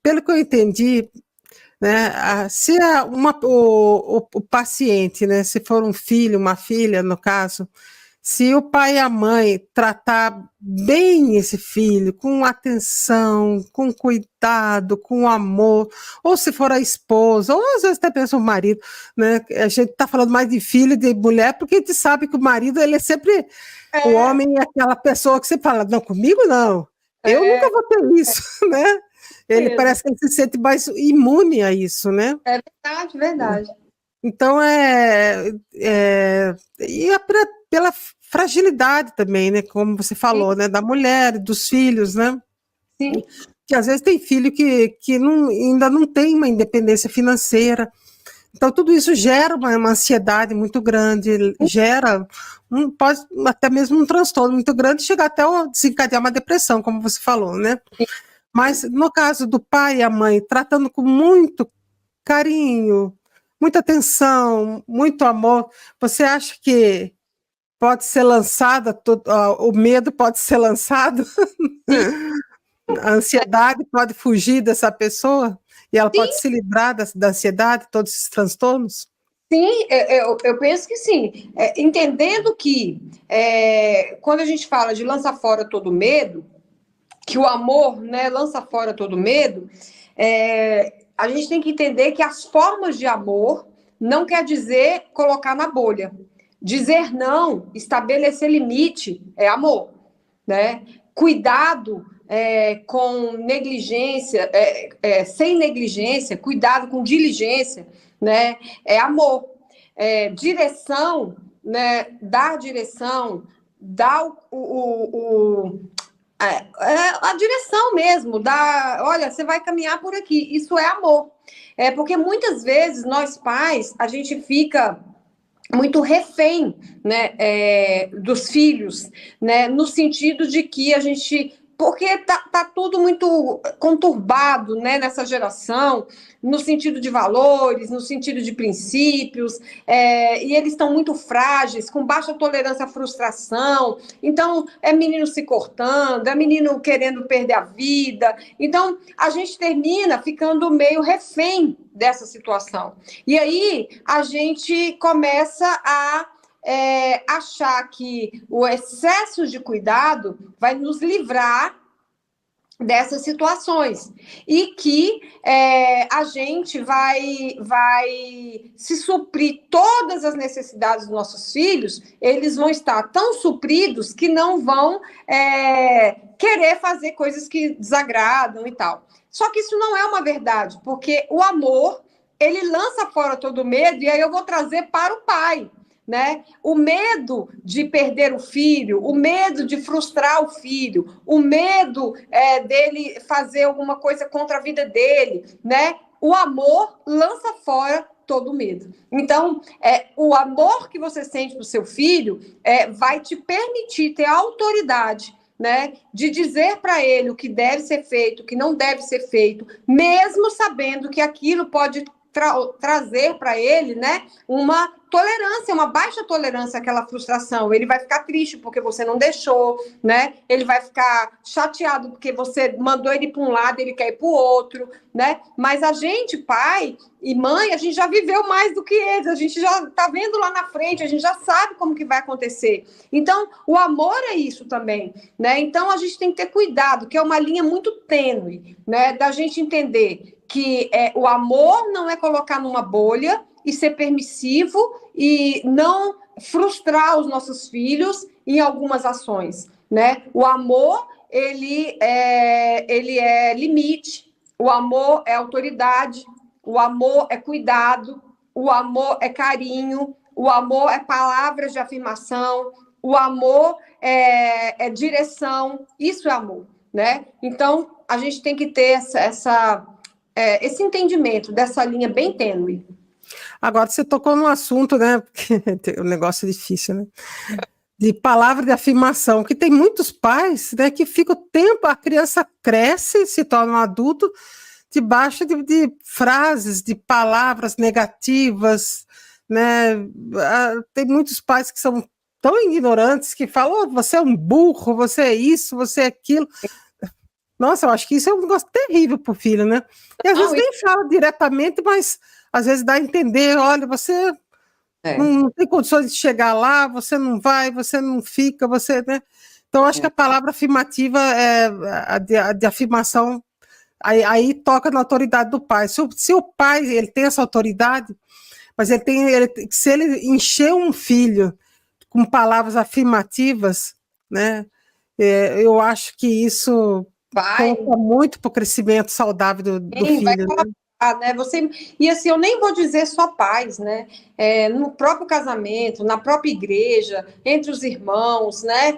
pelo que eu entendi, né, se o paciente, né, se for um filho, uma filha, no caso, se o pai e a mãe tratar bem esse filho, com atenção, com cuidado, com amor, ou se for a esposa, ou às vezes até mesmo o marido, né? A gente está falando mais de filho e de mulher, porque a gente sabe que o marido, ele é sempre, o homem é aquela pessoa que você fala, não, comigo não, eu nunca vou ter isso, né? Ele parece que ele se sente mais imune a isso, né? É verdade, verdade. Então, pela fragilidade também, né? Como você falou, né? Da mulher, dos filhos, né? Sim. Que às vezes tem filho que ainda não tem uma independência financeira. Então, tudo isso gera uma ansiedade muito grande, pode até mesmo um transtorno muito grande, chegar até desencadear uma depressão, como você falou, né? Mas no caso do pai e a mãe, tratando com muito carinho, muita atenção, muito amor, você acha que pode ser lançada, o medo pode ser lançado? A ansiedade pode fugir dessa pessoa? E ela pode se livrar da ansiedade, todos esses transtornos? Sim, eu penso que sim. Entendendo que quando a gente fala de lançar fora todo medo, que o amor, né, lança fora todo medo, a gente tem que entender que as formas de amor não quer dizer colocar na bolha. Dizer não, estabelecer limite, é amor, né? Cuidado com negligência, sem negligência, cuidado com diligência, né? É amor. Direção, né? Dar direção, dar a direção mesmo, olha, você vai caminhar por aqui, isso é amor. Porque muitas vezes nós pais, a gente fica muito refém, né, dos filhos, né, no sentido de que a gente, porque tá tudo muito conturbado, né, nessa geração, no sentido de valores, no sentido de princípios, e eles estão muito frágeis, com baixa tolerância à frustração. Então, é menino se cortando, é menino querendo perder a vida. Então, a gente termina ficando meio refém dessa situação. E aí, a gente começa a achar que o excesso de cuidado vai nos livrar dessas situações e que a gente vai se suprir todas as necessidades dos nossos filhos, eles vão estar tão supridos que não vão querer fazer coisas que desagradam e tal. Só que isso não é uma verdade, porque o amor, ele lança fora todo medo, e aí eu vou trazer para o pai, né? O medo de perder o filho, o medo de frustrar o filho, o medo dele fazer alguma coisa contra a vida dele, né? O amor lança fora todo medo. Então, o amor que você sente para o seu filho vai te permitir ter autoridade, né, de dizer para ele o que deve ser feito, o que não deve ser feito, mesmo sabendo que aquilo pode trazer para ele, né, uma tolerância, uma baixa tolerância àquela frustração. Ele vai ficar triste porque você não deixou, né? Ele vai ficar chateado porque você mandou ele para um lado, ele quer ir para o outro, né? Mas a gente, pai e mãe, a gente já viveu mais do que eles, a gente já está vendo lá na frente, a gente já sabe como que vai acontecer. Então, o amor é isso também, né? Então, a gente tem que ter cuidado, que é uma linha muito tênue, né? Da gente entender que o amor não é colocar numa bolha e ser permissivo e não frustrar os nossos filhos em algumas ações, né? O amor, ele é limite, o amor é autoridade, o amor é cuidado, o amor é carinho, o amor é palavras de afirmação, o amor é direção, isso é amor, né? Então, a gente tem que ter esse entendimento dessa linha bem tênue. Agora você tocou num assunto, né? Porque o negócio é difícil, né? De palavra de afirmação, que tem muitos pais, né, que fica o tempo, a criança cresce, se torna um adulto, debaixo de frases, de palavras negativas, né? Tem muitos pais que são tão ignorantes que falam, oh, você é um burro, você é isso, você é aquilo. Nossa, eu acho que isso é um negócio terrível para o filho, né? E às vezes nem fala diretamente, mas às vezes dá a entender, olha, você não tem condições de chegar lá, você não vai, você não fica, você, né? Então, acho que a palavra afirmativa a de afirmação, aí toca na autoridade do pai. Se o pai ele tem essa autoridade, mas se ele encher um filho com palavras afirmativas, né? Eu acho que isso conta muito para o crescimento saudável do filho. Né? E assim, eu nem vou dizer só pais, né? No próprio casamento, na própria igreja, entre os irmãos, né?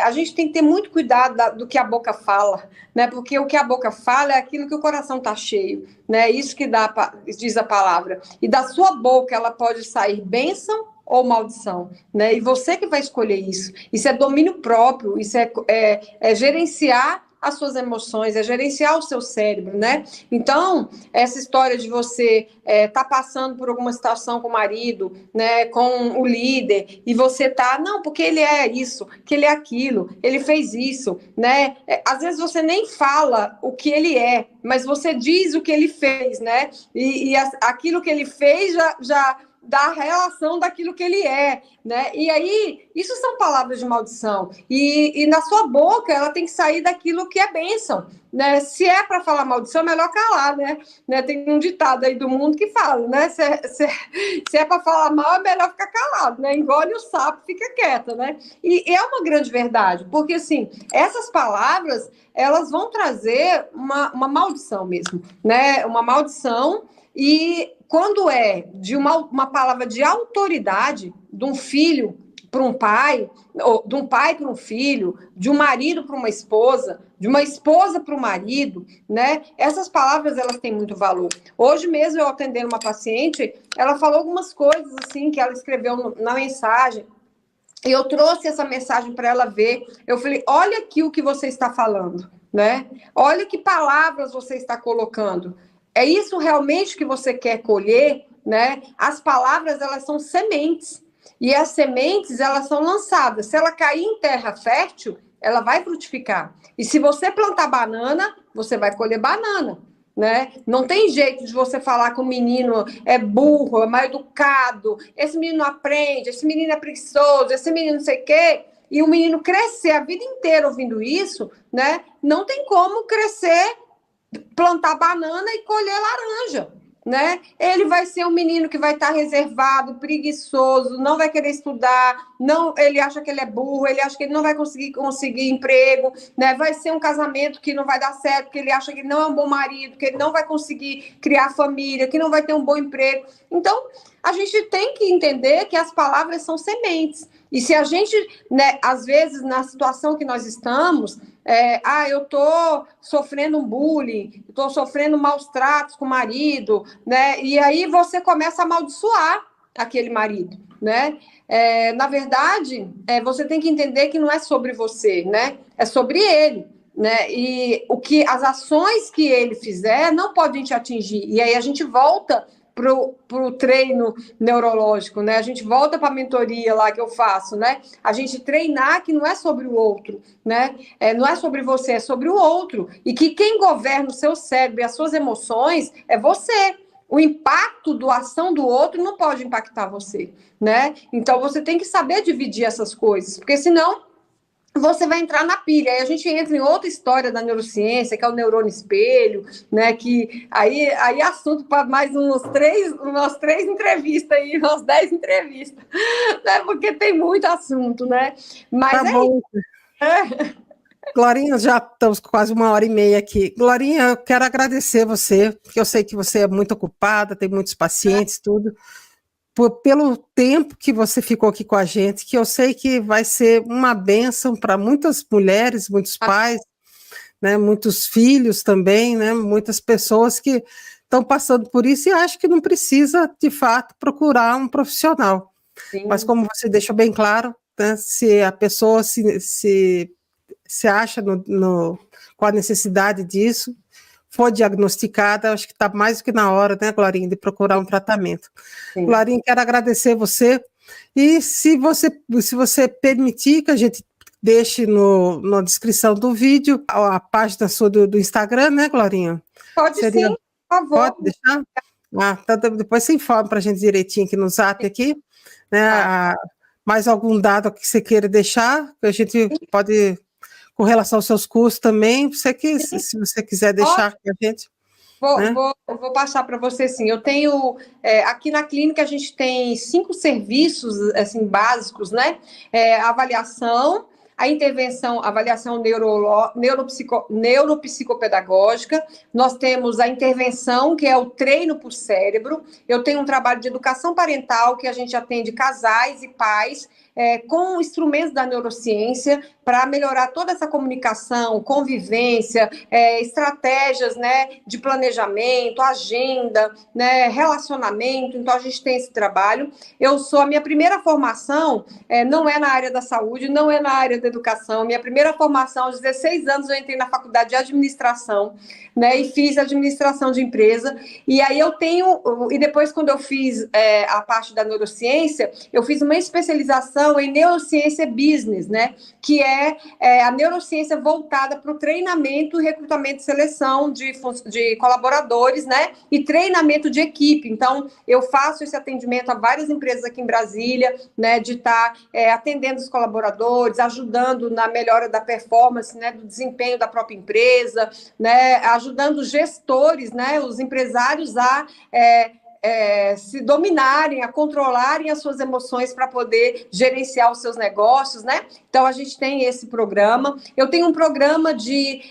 A gente tem que ter muito cuidado do que a boca fala, né? Porque o que a boca fala é aquilo que o coração está cheio, né? Isso que diz a palavra. E da sua boca ela pode sair bênção ou maldição, né? E você que vai escolher isso. Isso é domínio próprio, isso é gerenciar as suas emoções, é gerenciar o seu cérebro, né? Então, essa história de você tá passando por alguma situação com o marido, né, com o líder, e você não, porque ele é isso, que ele é aquilo, ele fez isso, né? Às vezes você nem fala o que ele é, mas você diz o que ele fez, né? E aquilo que ele fez já da relação daquilo que ele é, né? E aí, isso são palavras de maldição. E na sua boca, ela tem que sair daquilo que é bênção, né? Se é para falar maldição, é melhor calar, né? Tem um ditado aí do mundo que fala, né? Se é para falar mal, é melhor ficar calado, né? Engole o sapo, fica quieta, né? E é uma grande verdade, porque, assim, essas palavras, elas vão trazer uma maldição mesmo, né? Uma maldição. E quando é de uma palavra de autoridade, de um filho para um pai, ou de um pai para um filho, de um marido para uma esposa, de uma esposa para o marido, né? Essas palavras, elas têm muito valor. Hoje mesmo, eu atendendo uma paciente, ela falou algumas coisas assim que ela escreveu na mensagem, e eu trouxe essa mensagem para ela ver. Eu falei, olha aqui o que você está falando, né? Olha que palavras você está colocando. É isso realmente que você quer colher, né? As palavras, elas são sementes. E as sementes, elas são lançadas. Se ela cair em terra fértil, ela vai frutificar. E se você plantar banana, você vai colher banana, né? Não tem jeito de você falar que o menino é burro, é mal educado, esse menino não aprende, esse menino é preguiçoso, esse menino não sei o quê, e o menino crescer a vida inteira ouvindo isso, né? Não tem como crescer, plantar banana e colher laranja, né? Ele vai ser um menino que vai estar reservado, preguiçoso, não vai querer estudar, não, ele acha que ele é burro, ele acha que ele não vai conseguir emprego, né? Vai ser um casamento que não vai dar certo, porque ele acha que ele não é um bom marido, que ele não vai conseguir criar família, que não vai ter um bom emprego. Então, a gente tem que entender que as palavras são sementes. E se a gente, né, às vezes, na situação que nós estamos, eu estou sofrendo um bullying, estou sofrendo maus tratos com o marido, né? E aí você começa a amaldiçoar aquele marido, né? Na verdade, você tem que entender que não é sobre você, né? É sobre ele, né? E as ações que ele fizer não podem te atingir. E aí a gente volta para o treino neurológico, né? A gente volta para a mentoria lá que eu faço, né? A gente treinar que não é sobre o outro, né? Não é sobre você, é sobre o outro. E que quem governa o seu cérebro e as suas emoções é você. O impacto da ação do outro não pode impactar você, né? Então você tem que saber dividir essas coisas, porque senão você vai entrar na pilha. Aí a gente entra em outra história da neurociência, que é o neurônio espelho, né? Que aí é assunto para mais umas três entrevistas aí, umas 10 entrevistas, né? Porque tem muito assunto, né? Mas Tá bom. Glorinha, já estamos com quase 1h30 aqui. Glorinha, eu quero agradecer você, porque eu sei que você é muito ocupada, tem muitos pacientes, tudo, pelo tempo que você ficou aqui com a gente, que eu sei que vai ser uma bênção para muitas mulheres, muitos pais, né, muitos filhos também, né, muitas pessoas que estão passando por isso e acham que não precisa, de fato, procurar um profissional. Sim. Mas como você deixou bem claro, né, se a pessoa se acha com a necessidade disso, for diagnosticada, acho que está mais do que na hora, né, Glorinha, de procurar um tratamento. Sim. Glorinha, quero agradecer você, e se você permitir que a gente deixe na descrição do vídeo a página sua do Instagram, né, Glorinha? Pode sim, por favor. Pode deixar? Então depois você informa para a gente direitinho aqui no Zap, aqui, né, mais algum dado que você queira deixar, que a gente pode... Com relação aos seus cursos também, se você quiser deixar com a gente. Vou passar para você, sim. Eu tenho, aqui na clínica, a gente tem 5 serviços, assim, básicos, né? Avaliação, a intervenção, avaliação neuropsicopedagógica, nós temos a intervenção, que é o treino para o cérebro, eu tenho um trabalho de educação parental, que a gente atende casais e pais, com instrumentos da neurociência, para melhorar toda essa comunicação, convivência, estratégias, né, de planejamento, agenda, né, relacionamento. Então, a gente tem esse trabalho. A minha primeira formação não é na área da saúde, não é na área da educação. Minha primeira formação, aos 16 anos, eu entrei na faculdade de administração, né, e fiz administração de empresa. E aí e depois, quando eu fiz a parte da neurociência, eu fiz uma especialização em neurociência business, né, que a neurociência voltada para o treinamento, recrutamento e seleção de colaboradores, né, e treinamento de equipe. Então, eu faço esse atendimento a várias empresas aqui em Brasília, né, de estar atendendo os colaboradores, ajudando na melhora da performance, né, do desempenho da própria empresa, né, ajudando os gestores, né, os empresários a se dominarem, a controlarem as suas emoções para poder gerenciar os seus negócios, né? Então, a gente tem esse programa. Eu tenho um programa de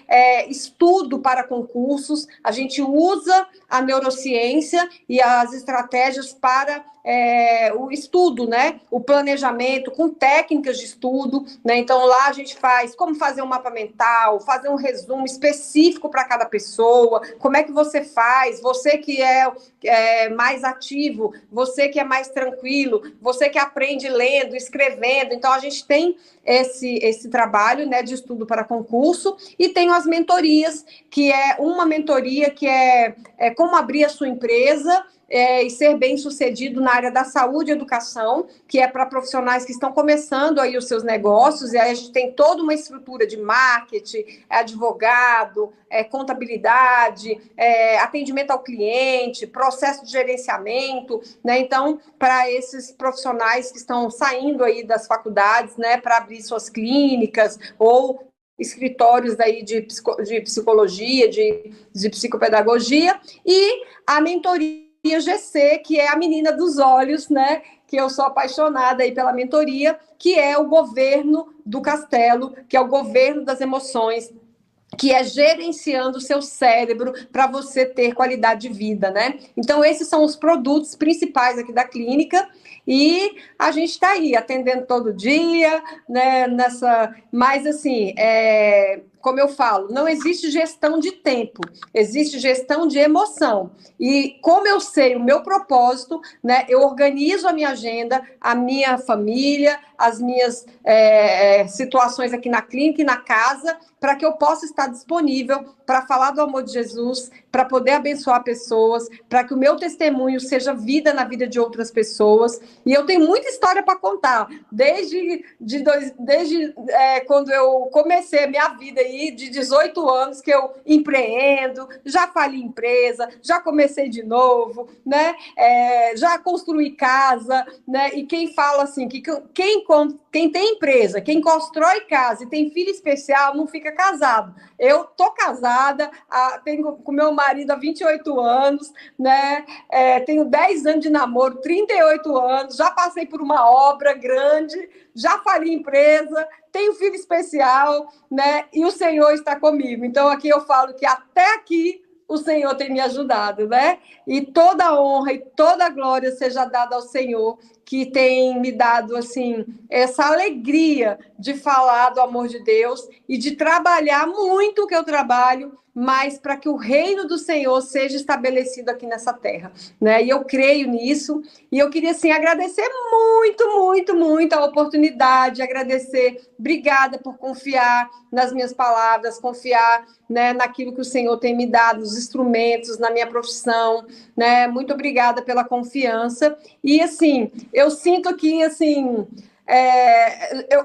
estudo para concursos. A gente usa a neurociência e as estratégias para o estudo, né? O planejamento, com técnicas de estudo, né? Então, lá a gente faz como fazer um mapa mental, fazer um resumo específico para cada pessoa, como é que você faz, você que é mais ativo, você que é mais tranquilo, você que aprende lendo, escrevendo. Então, a gente tem esse trabalho, né, de estudo para concurso, e tenho as mentorias, que é uma mentoria que é como abrir a sua empresa, e ser bem-sucedido na área da saúde e educação, que é para profissionais que estão começando aí os seus negócios, e aí a gente tem toda uma estrutura de marketing, advogado, contabilidade, atendimento ao cliente, processo de gerenciamento, né? Então, para esses profissionais que estão saindo aí das faculdades, né, para abrir suas clínicas ou escritórios daí de psicologia, de psicopedagogia, e a mentoria GC, que é a menina dos olhos, né? Que eu sou apaixonada aí pela mentoria, que é o governo do castelo, que é o governo das emoções, que é gerenciando o seu cérebro para você ter qualidade de vida, né? Então, esses são os produtos principais aqui da clínica, e a gente está aí atendendo todo dia, né? Mas assim, como eu falo, não existe gestão de tempo, existe gestão de emoção. E como eu sei o meu propósito, né, eu organizo a minha agenda, a minha família, as minhas situações aqui na clínica e na casa, para que eu possa estar disponível para falar do amor de Jesus, para poder abençoar pessoas, para que o meu testemunho seja vida na vida de outras pessoas. E eu tenho muita história para contar, desde quando eu comecei a minha vida aí, de 18 anos, que eu empreendo, já fali empresa, já comecei de novo, né? Já construí casa, né? E quem fala assim, que quem tem empresa, quem constrói casa e tem filho especial, não fica casado. Eu tô casada, tenho com meu marido há 28 anos, né? Tenho 10 anos de namoro, 38 anos, já passei por uma obra grande, já fali empresa, tenho filho especial, né? E o Senhor está comigo. Então, aqui eu falo que até aqui o Senhor tem me ajudado, né? E toda a honra e toda a glória seja dada ao Senhor, que tem me dado, assim, essa alegria de falar do amor de Deus e de trabalhar muito o que eu trabalho, mas para que o reino do Senhor seja estabelecido aqui nessa terra, né? E eu creio nisso, e eu queria, assim, agradecer muito, muito, muito a oportunidade, agradecer, obrigada por confiar nas minhas palavras, confiar, né, naquilo que o Senhor tem me dado, os instrumentos, na minha profissão, né? Muito obrigada pela confiança, e, assim, eu sinto que, assim,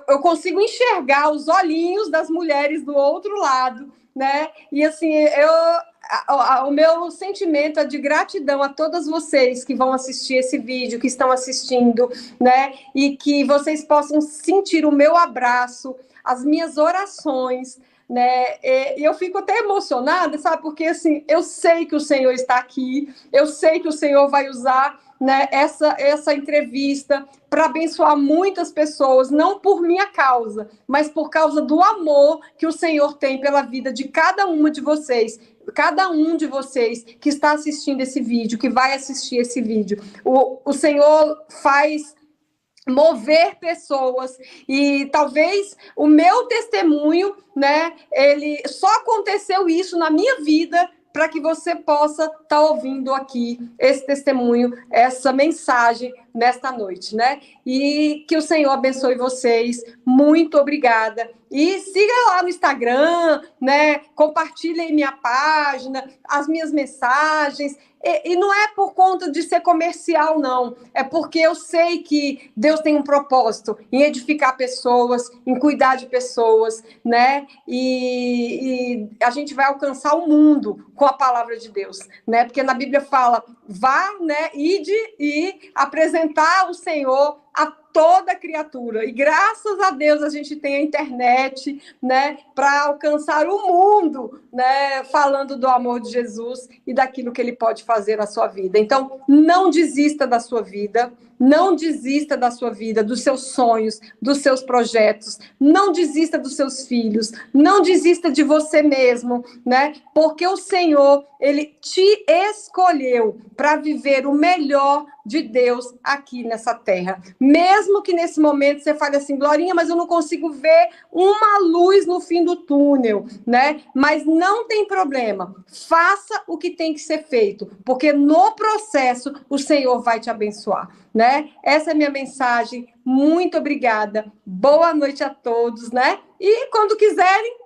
eu consigo enxergar os olhinhos das mulheres do outro lado, né? E assim, o meu sentimento é de gratidão a todas vocês que vão assistir esse vídeo, que estão assistindo, né? E que vocês possam sentir o meu abraço, as minhas orações, né? E eu fico até emocionada, sabe? Porque assim, eu sei que o Senhor está aqui, eu sei que o Senhor vai usar, né, essa entrevista para abençoar muitas pessoas, não por minha causa, mas por causa do amor que o Senhor tem pela vida de cada uma de vocês, cada um de vocês que está assistindo esse vídeo, que vai assistir esse vídeo. O Senhor faz mover pessoas, e talvez o meu testemunho, né, ele só aconteceu isso na minha vida para que você possa estar ouvindo aqui esse testemunho, essa mensagem nesta noite, né? E que o Senhor abençoe vocês. Muito obrigada. E siga lá no Instagram, né? Compartilhem minha página, as minhas mensagens. E não é por conta de ser comercial, não. É porque eu sei que Deus tem um propósito em edificar pessoas, em cuidar de pessoas, né? E a gente vai alcançar o mundo com a palavra de Deus, né? Porque na Bíblia fala, vá, né? Ide e apresentar o Senhor a toda criatura. E graças a Deus a gente tem a internet, né, para alcançar o mundo, né, falando do amor de Jesus e daquilo que ele pode fazer na sua vida. Então, não desista da sua vida, não desista da sua vida, dos seus sonhos, dos seus projetos, não desista dos seus filhos, não desista de você mesmo, né? Porque o Senhor, ele te escolheu para viver o melhor de Deus aqui nessa terra. Mesmo que nesse momento você fale assim, Glorinha, mas eu não consigo ver uma luz no fim do túnel, né? Mas não tem problema. Faça o que tem que ser feito, porque no processo o Senhor vai te abençoar, né? Essa é a minha mensagem. Muito obrigada. Boa noite a todos, né? E quando quiserem,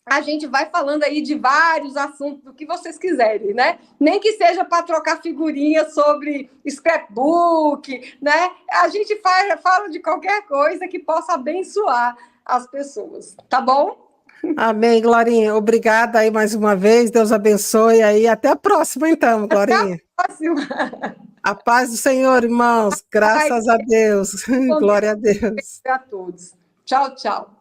a gente vai falando aí de vários assuntos, do que vocês quiserem, né? Nem que seja para trocar figurinhas sobre scrapbook, né? A gente fala de qualquer coisa que possa abençoar as pessoas, tá bom? Amém, Glorinha. Obrigada aí mais uma vez. Deus abençoe aí. Até a próxima, então, Glorinha. Até a próxima. A paz do Senhor, irmãos. Graças a Deus. Glória a Deus. A todos. Tchau, tchau.